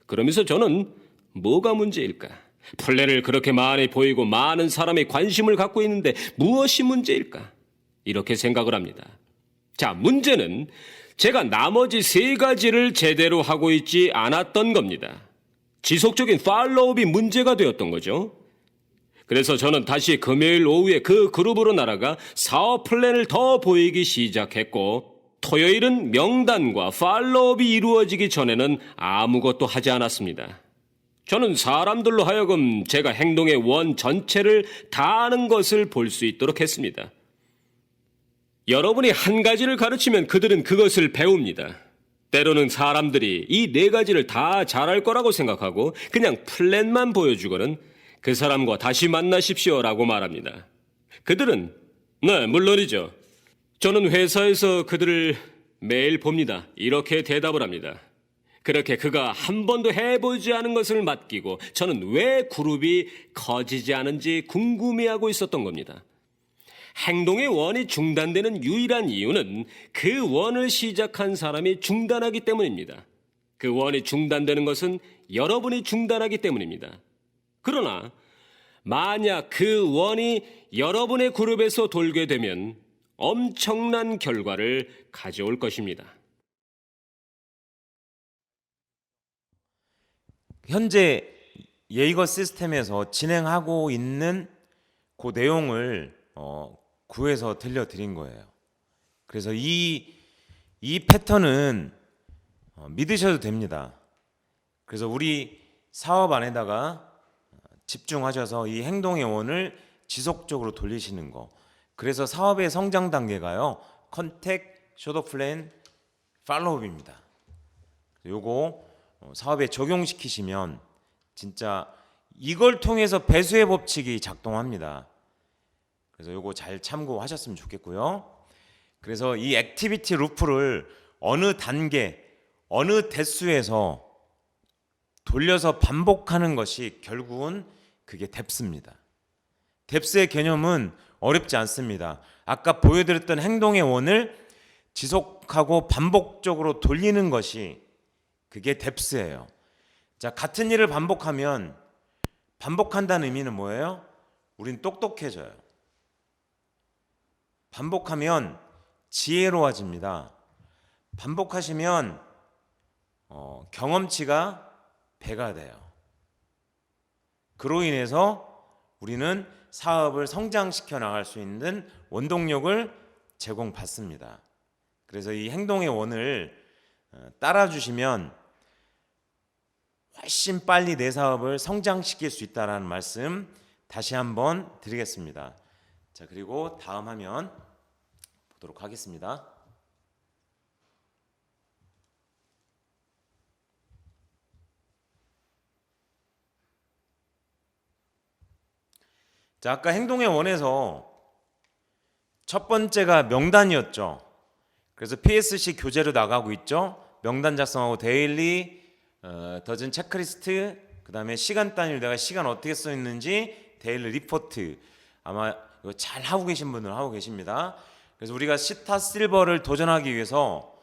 그러면서 저는 뭐가 문제일까? 플랜을 그렇게 많이 보이고 많은 사람이 관심을 갖고 있는데 무엇이 문제일까? 이렇게 생각을 합니다. 자, 문제는 제가 나머지 세 가지를 제대로 하고 있지 않았던 겁니다. 지속적인 팔로우업이 문제가 되었던 거죠. 그래서 저는 다시 금요일 오후에 그 그룹으로 날아가 사업 플랜을 더 보이기 시작했고 토요일은 명단과 팔로우업이 이루어지기 전에는 아무것도 하지 않았습니다. 저는 사람들로 하여금 제가 행동의 원 전체를 다 아는 것을 볼 수 있도록 했습니다. 여러분이 한 가지를 가르치면 그들은 그것을 배웁니다. 때로는 사람들이 이 네 가지를 다 잘할 거라고 생각하고 그냥 플랜만 보여주고는 그 사람과 다시 만나십시오라고 말합니다. 그들은 네, 물론이죠. 저는 회사에서 그들을 매일 봅니다. 이렇게 대답을 합니다. 그렇게 그가 한 번도 해보지 않은 것을 맡기고 저는 왜 그룹이 커지지 않은지 궁금해하고 있었던 겁니다. 행동의 원이 중단되는 유일한 이유는 그 원을 시작한 사람이 중단하기 때문입니다. 그 원이 중단되는 것은 여러분이 중단하기 때문입니다. 그러나 만약 그 원이 여러분의 그룹에서 돌게 되면 엄청난 결과를 가져올 것입니다. 현재 예이거 시스템에서 진행하고 있는 그 내용을 구해서 들려드린 거예요. 그래서 이 패턴은 믿으셔도 됩니다. 그래서 우리 사업 안에다가 집중하셔서 이 행동의 원을 지속적으로 돌리시는 거. 그래서 사업의 성장 단계가요. 컨택, 셔도 플랜, 팔로우업입니다. 요거 사업에 적용시키시면 진짜 이걸 통해서 배수의 법칙이 작동합니다. 그래서 요거 잘 참고하셨으면 좋겠고요. 그래서 이 액티비티 루프를 어느 단계, 어느 대수에서 돌려서 반복하는 것이 결국은 그게 뎁스입니다. 뎁스의 개념은 어렵지 않습니다. 아까 보여드렸던 행동의 원을 지속하고 반복적으로 돌리는 것이 그게 뎁스예요. 자, 같은 일을 반복하면 반복한다는 의미는 뭐예요? 우린 똑똑해져요. 반복하면 지혜로워집니다. 반복하시면 경험치가 배가 돼요. 그로 인해서 우리는 사업을 성장시켜 나갈 수 있는 원동력을 제공받습니다. 그래서 이 행동의 원을 따라주시면 훨씬 빨리 내 사업을 성장시킬 수 있다는 말씀 다시 한번 드리겠습니다. 자, 그리고 다음 화면 보도록 하겠습니다. 자, 아까 행동의 원에서 첫 번째가 명단이었죠. 그래서 PSC 교재로 나가고 있죠. 명단 작성하고 데일리, 더즌 체크리스트, 그 다음에 시간 단위로 내가 시간 어떻게 써 있는지 데일리 리포트. 아마 이거 잘 하고 계신 분들은 하고 계십니다. 그래서 우리가 시타 실버를 도전하기 위해서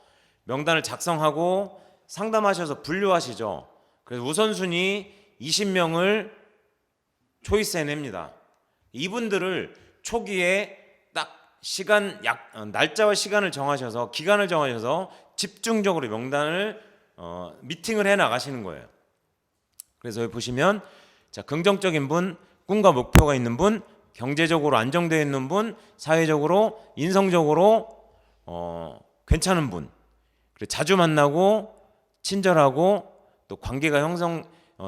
명단을 작성하고 상담하셔서 분류하시죠. 그래서 우선순위 20명을 초이스해냅니다. 이분들을 초기에 딱 날짜와 시간을 정하셔서 기간을 정하셔서 집중적으로 명단을 미팅을 해 나가시는 거예요. 그래서 여기 보시면 자, 긍정적인 분, 꿈과 목표가 있는 분, 경제적으로 안정되어 있는 분, 사회적으로 인성적으로 괜찮은 분, 그리고 자주 만나고 친절하고 또 관계가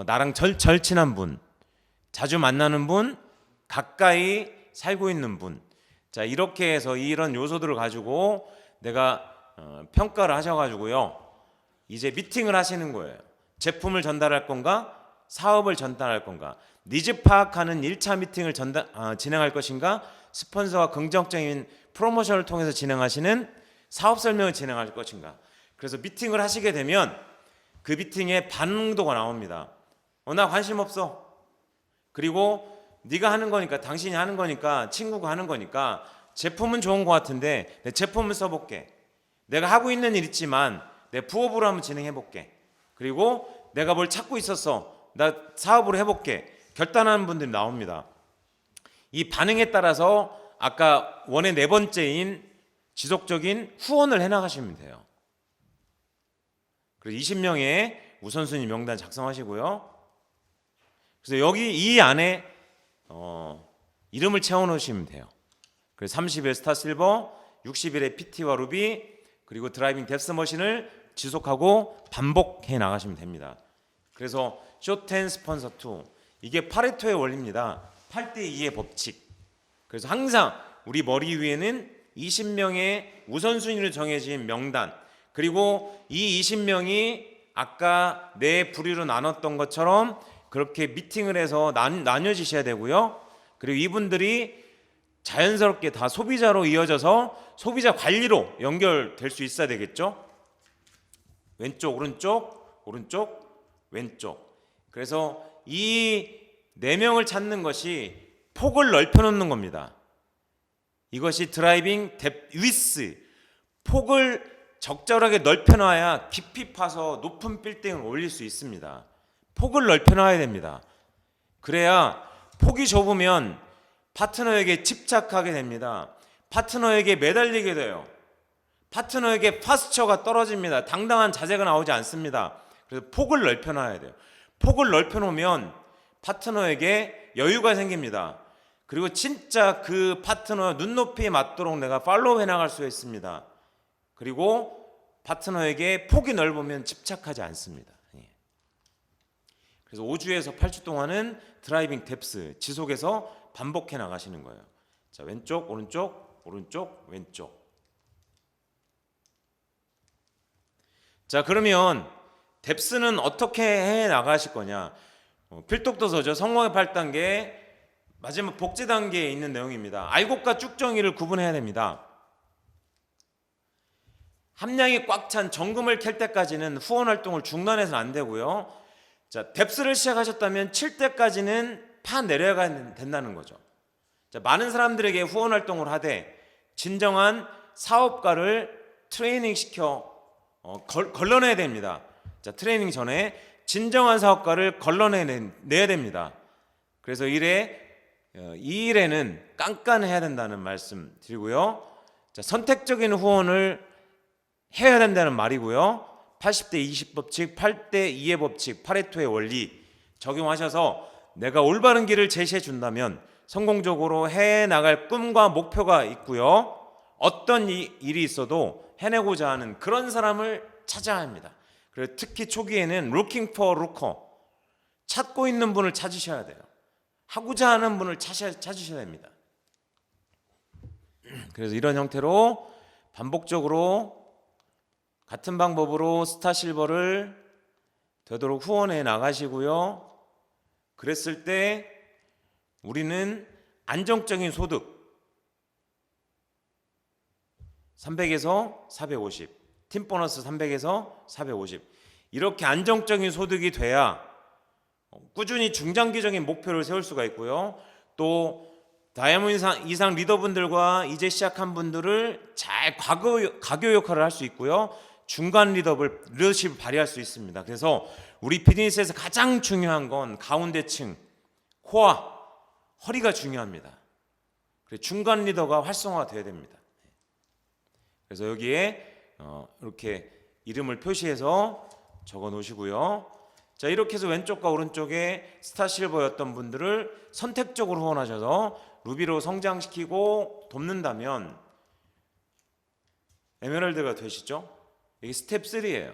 나랑 절친한 분, 자주 만나는 분, 가까이 살고 있는 분. 자, 이렇게 해서 이런 요소들을 가지고 내가 평가를 하셔가지고요, 이제 미팅을 하시는 거예요. 제품을 전달할 건가, 사업을 전달할 건가, 니즈 파악하는 1차 미팅을 진행할 것인가, 스폰서와 긍정적인 프로모션을 통해서 진행하시는 사업 설명을 진행할 것인가. 그래서 미팅을 하시게 되면 그 미팅에 반응도가 나옵니다. 나 관심 없어. 그리고 네가 하는 거니까, 당신이 하는 거니까, 친구가 하는 거니까 제품은 좋은 것 같은데 내 제품을 써볼게. 내가 하고 있는 일 있지만 내 부업으로 한번 진행해볼게. 그리고 내가 뭘 찾고 있었어. 나 사업으로 해볼게. 결단하는 분들이 나옵니다. 이 반응에 따라서 아까 원의 네 번째인 지속적인 후원을 해나가시면 돼요. 그래서 20명의 우선순위 명단 작성하시고요. 그래서 여기 이 안에 이름을 채워놓으시면 돼요. 그래서 30일 스타 실버, 60일의 PT와 루비, 그리고 드라이빙 뎁스 머신을 지속하고 반복해 나가시면 됩니다. 그래서 쇼텐 스폰서 2, 이게 파레토의 원리입니다. 8대2의 법칙. 그래서 항상 우리 머리 위에는 20명의 우선순위로 정해진 명단, 그리고 이 20명이 아까 네 부류로 나눴던 것처럼 그렇게 미팅을 해서 나뉘어지셔야 되고요. 그리고 이분들이 자연스럽게 다 소비자로 이어져서 소비자 관리로 연결될 수 있어야 되겠죠. 왼쪽, 오른쪽, 오른쪽, 왼쪽. 그래서 이 4명을 찾는 것이 폭을 넓혀놓는 겁니다. 이것이 드라이빙 뎁스, 폭을 적절하게 넓혀놔야 깊이 파서 높은 빌딩을 올릴 수 있습니다. 폭을 넓혀놔야 됩니다. 그래야 폭이 좁으면 파트너에게 집착하게 됩니다. 파트너에게 매달리게 돼요. 파트너에게 파스처가 떨어집니다. 당당한 자세가 나오지 않습니다. 그래서 폭을 넓혀놔야 돼요. 폭을 넓혀놓으면 파트너에게 여유가 생깁니다. 그리고 진짜 그 파트너 눈높이에 맞도록 내가 팔로우 해나갈 수 있습니다. 그리고 파트너에게 폭이 넓으면 집착하지 않습니다. 그래서 5주에서 8주 동안은 드라이빙 뎁스 지속해서 반복해 나가시는 거예요. 자, 왼쪽, 오른쪽, 오른쪽, 왼쪽. 자, 그러면 뎁스는 어떻게 해 나가실 거냐? 필독도서죠. 성공의 8단계 마지막 복제 단계에 있는 내용입니다. 알곡과 쭉정이를 구분해야 됩니다. 함량이 꽉 찬 정금을 캘 때까지는 후원 활동을 중단해서는 안 되고요. 자, 뎁스를 시작하셨다면 칠 때까지는 파 내려가야 된다는 거죠. 자, 많은 사람들에게 후원 활동을 하되 진정한 사업가를 트레이닝 시켜 걸러내야 됩니다. 자, 트레이닝 전에 진정한 사업가를 걸러내야 됩니다. 그래서 이 일에는 깐깐해야 된다는 말씀 드리고요. 자, 선택적인 후원을 해야 된다는 말이고요. 80대 20 법칙, 8대 2의 법칙, 파레토의 원리 적용하셔서 내가 올바른 길을 제시해 준다면 성공적으로 해 나갈 꿈과 목표가 있고요. 어떤 일이 있어도 해내고자 하는 그런 사람을 찾아야 합니다. 그리고 특히 초기에는 looking for looker, 찾고 있는 분을 찾으셔야 돼요. 하고자 하는 분을 찾으셔야 됩니다. 그래서 이런 형태로 반복적으로 같은 방법으로 스타 실버를 되도록 후원해 나가시고요. 그랬을 때 우리는 안정적인 소득 300에서 450, 팀 보너스 300에서 450 이렇게 안정적인 소득이 돼야 꾸준히 중장기적인 목표를 세울 수가 있고요. 또 다이아몬드 이상 리더분들과 이제 시작한 분들을 잘 가교 역할을 할 수 있고요. 중간 리더십을 발휘할 수 있습니다. 그래서 우리 비즈니스에서 가장 중요한 건 가운데층, 코어, 허리가 중요합니다. 그래서 중간 리더가 활성화가 돼야 됩니다. 그래서 여기에 이렇게 이름을 표시해서 적어 놓으시고요. 자, 이렇게 해서 왼쪽과 오른쪽에 스타 실버였던 분들을 선택적으로 후원하셔서 루비로 성장시키고 돕는다면 에메랄드가 되시죠? 이게 스텝 3예요.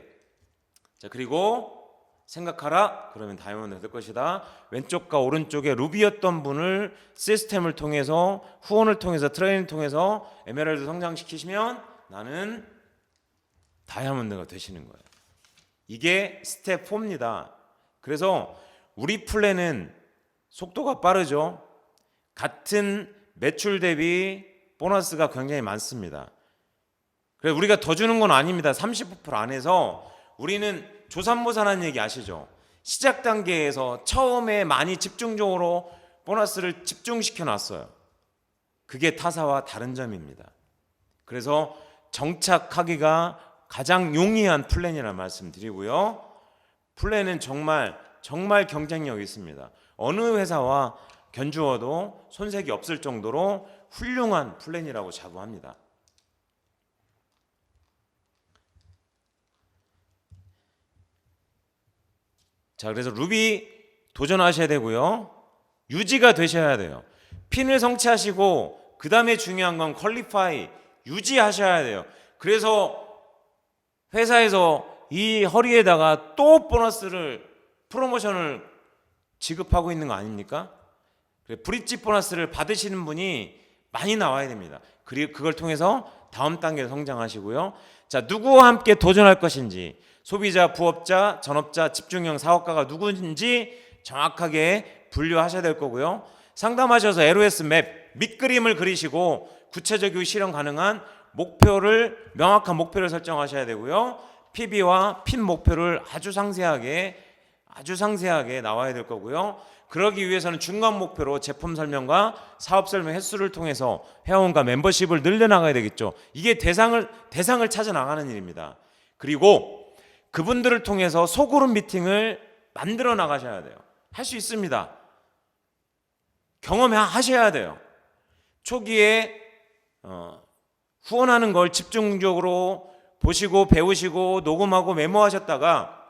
자, 그리고 생각하라 그러면 다이아몬드가 될 것이다. 왼쪽과 오른쪽에 루비였던 분을 시스템을 통해서 후원을 통해서 트레이닝을 통해서 에메랄드 성장시키시면 나는 다이아몬드가 되시는 거예요. 이게 스텝 4입니다. 그래서 우리 플랜은 속도가 빠르죠. 같은 매출 대비 보너스가 굉장히 많습니다. 그래서 우리가 더 주는 건 아닙니다. 30% 안에서 우리는 조삼모사라는 얘기 아시죠? 시작 단계에서 처음에 많이 집중적으로 보너스를 집중시켜 놨어요. 그게 타사와 다른 점입니다. 그래서 정착하기가 가장 용이한 플랜이라는 말씀 드리고요. 플랜은 정말 경쟁력이 있습니다. 어느 회사와 견주어도 손색이 없을 정도로 훌륭한 플랜이라고 자부합니다. 자, 그래서 루비 도전하셔야 되고요. 유지가 되셔야 돼요. 핀을 성취하시고 그 다음에 중요한 건 퀄리파이, 유지하셔야 돼요. 그래서 회사에서 이 허리에다가 또 보너스를 프로모션을 지급하고 있는 거 아닙니까? 브릿지 보너스를 받으시는 분이 많이 나와야 됩니다. 그리고 그걸 통해서 다음 단계로 성장하시고요. 자, 누구와 함께 도전할 것인지 소비자, 부업자, 전업자, 집중형 사업가가 누구인지 정확하게 분류하셔야 될 거고요. 상담하셔서 LOS 맵, 밑그림을 그리시고 구체적이고 실현 가능한 명확한 목표를 설정하셔야 되고요. PB와 핀 목표를 아주 상세하게 나와야 될 거고요. 그러기 위해서는 중간 목표로 제품 설명과 사업 설명 횟수를 통해서 회원과 멤버십을 늘려나가야 되겠죠. 이게 대상을 찾아 나가는 일입니다. 그리고 그분들을 통해서 소그룹 미팅을 만들어 나가셔야 돼요. 할 수 있습니다. 경험하셔야 돼요. 초기에 후원하는 걸 집중적으로 보시고 배우시고 녹음하고 메모하셨다가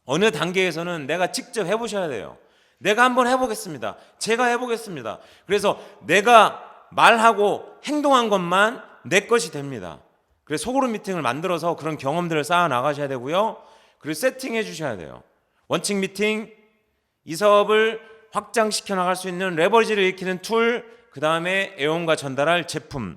어느 단계에서는 내가 직접 해보셔야 돼요. 내가 한번 해보겠습니다. 제가 해보겠습니다. 그래서 내가 말하고 행동한 것만 내 것이 됩니다. 그래서 소그룹 미팅을 만들어서 그런 경험들을 쌓아 나가셔야 되고요. 그리고 세팅해 주셔야 돼요. 원칙 미팅, 이 사업을 확장시켜 나갈 수 있는 레버리지를 일으키는 툴, 그 다음에 애용과 전달할 제품.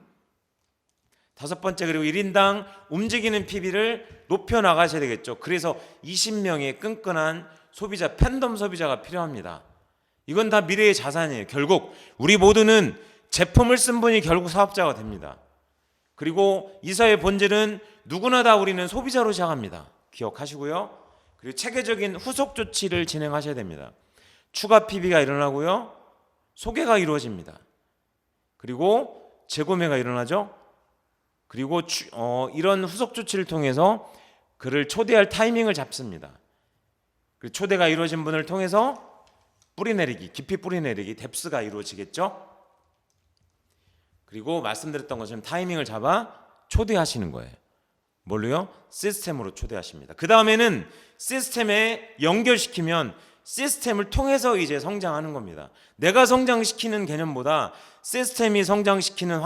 5번째, 그리고 1인당 움직이는 PB를 높여 나가셔야 되겠죠. 그래서 20명의 끈끈한 소비자, 팬덤 소비자가 필요합니다. 이건 다 미래의 자산이에요. 결국 우리 모두는 제품을 쓴 분이 결국 사업자가 됩니다. 그리고 이 사회의 본질은 누구나 다 우리는 소비자로 시작합니다. 기억하시고요. 그리고 체계적인 후속 조치를 진행하셔야 됩니다. 추가 PB가 일어나고요. 소개가 이루어집니다. 그리고 재구매가 일어나죠. 그리고 이런 후속 조치를 통해서 그를 초대할 타이밍을 잡습니다. 그리고 초대가 이루어진 분을 통해서 뿌리내리기, 깊이 뿌리내리기, 뎁스가 이루어지겠죠. 그리고 말씀드렸던 것처럼 타이밍을 잡아 초대하시는 거예요. 뭘로요? 시스템으로 초대하십니다. 그 다음에는 시스템에 연결시키면 시스템을 통해서 이제 성장하는 겁니다. 내가 성장시키는 개념보다 시스템이 성장시키는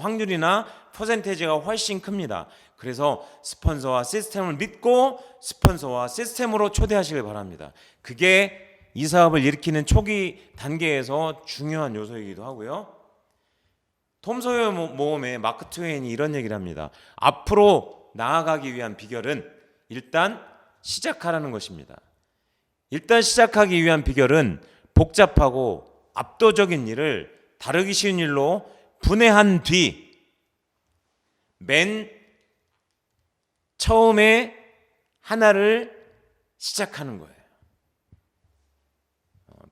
확률이나 퍼센테이지가 훨씬 큽니다. 그래서 스폰서와 시스템을 믿고 스폰서와 시스템으로 초대하시길 바랍니다. 그게 이 사업을 일으키는 초기 단계에서 중요한 요소이기도 하고요. 톰 소요 모험의 마크 트웨인이 이런 얘기를 합니다. 앞으로 나아가기 위한 비결은 일단 시작하라는 것입니다. 일단 시작하기 위한 비결은 복잡하고 압도적인 일을 다루기 쉬운 일로 분해한 뒤 맨 처음에 하나를 시작하는 거예요.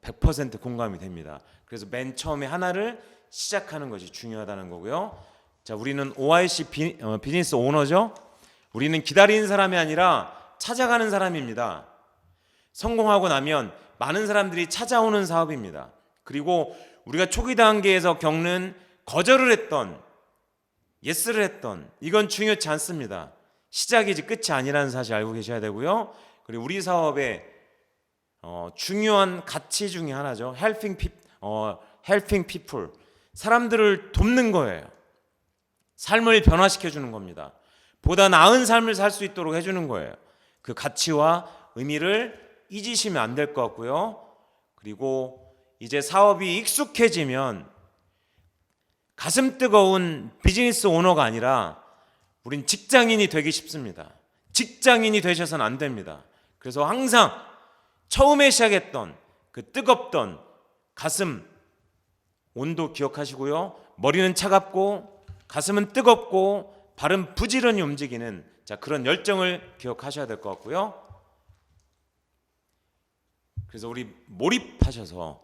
100% 공감이 됩니다. 그래서 맨 처음에 하나를 시작하는 것이 중요하다는 거고요. 자, 우리는 OIC 비즈니스 오너죠. 우리는 기다리는 사람이 아니라 찾아가는 사람입니다. 성공하고 나면 많은 사람들이 찾아오는 사업입니다. 그리고 우리가 초기 단계에서 겪는 거절을 했던, 예스를 했던, 이건 중요치 않습니다. 시작이지 끝이 아니라는 사실 알고 계셔야 되고요. 그리고 우리 사업의 중요한 가치 중에 하나죠. helping people. 사람들을 돕는 거예요. 삶을 변화시켜 주는 겁니다. 보다 나은 삶을 살 수 있도록 해주는 거예요. 그 가치와 의미를 잊으시면 안 될 것 같고요. 그리고 이제 사업이 익숙해지면 가슴 뜨거운 비즈니스 오너가 아니라 우린 직장인이 되기 쉽습니다. 직장인이 되셔서는 안 됩니다. 그래서 항상 처음에 시작했던 그 뜨겁던 가슴 온도 기억하시고요. 머리는 차갑고 가슴은 뜨겁고 발은 부지런히 움직이는 그런 열정을 기억하셔야 될 것 같고요. 그래서 우리 몰입하셔서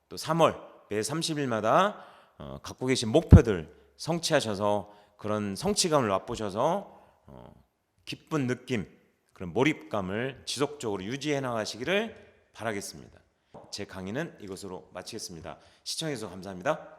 또 3월 매 30일마다 갖고 계신 목표들 성취하셔서 그런 성취감을 맛보셔서 기쁜 느낌, 그런 몰입감을 지속적으로 유지해 나가시기를 바라겠습니다. 제 강의는 이것으로 마치겠습니다. 시청해 주셔서 감사합니다.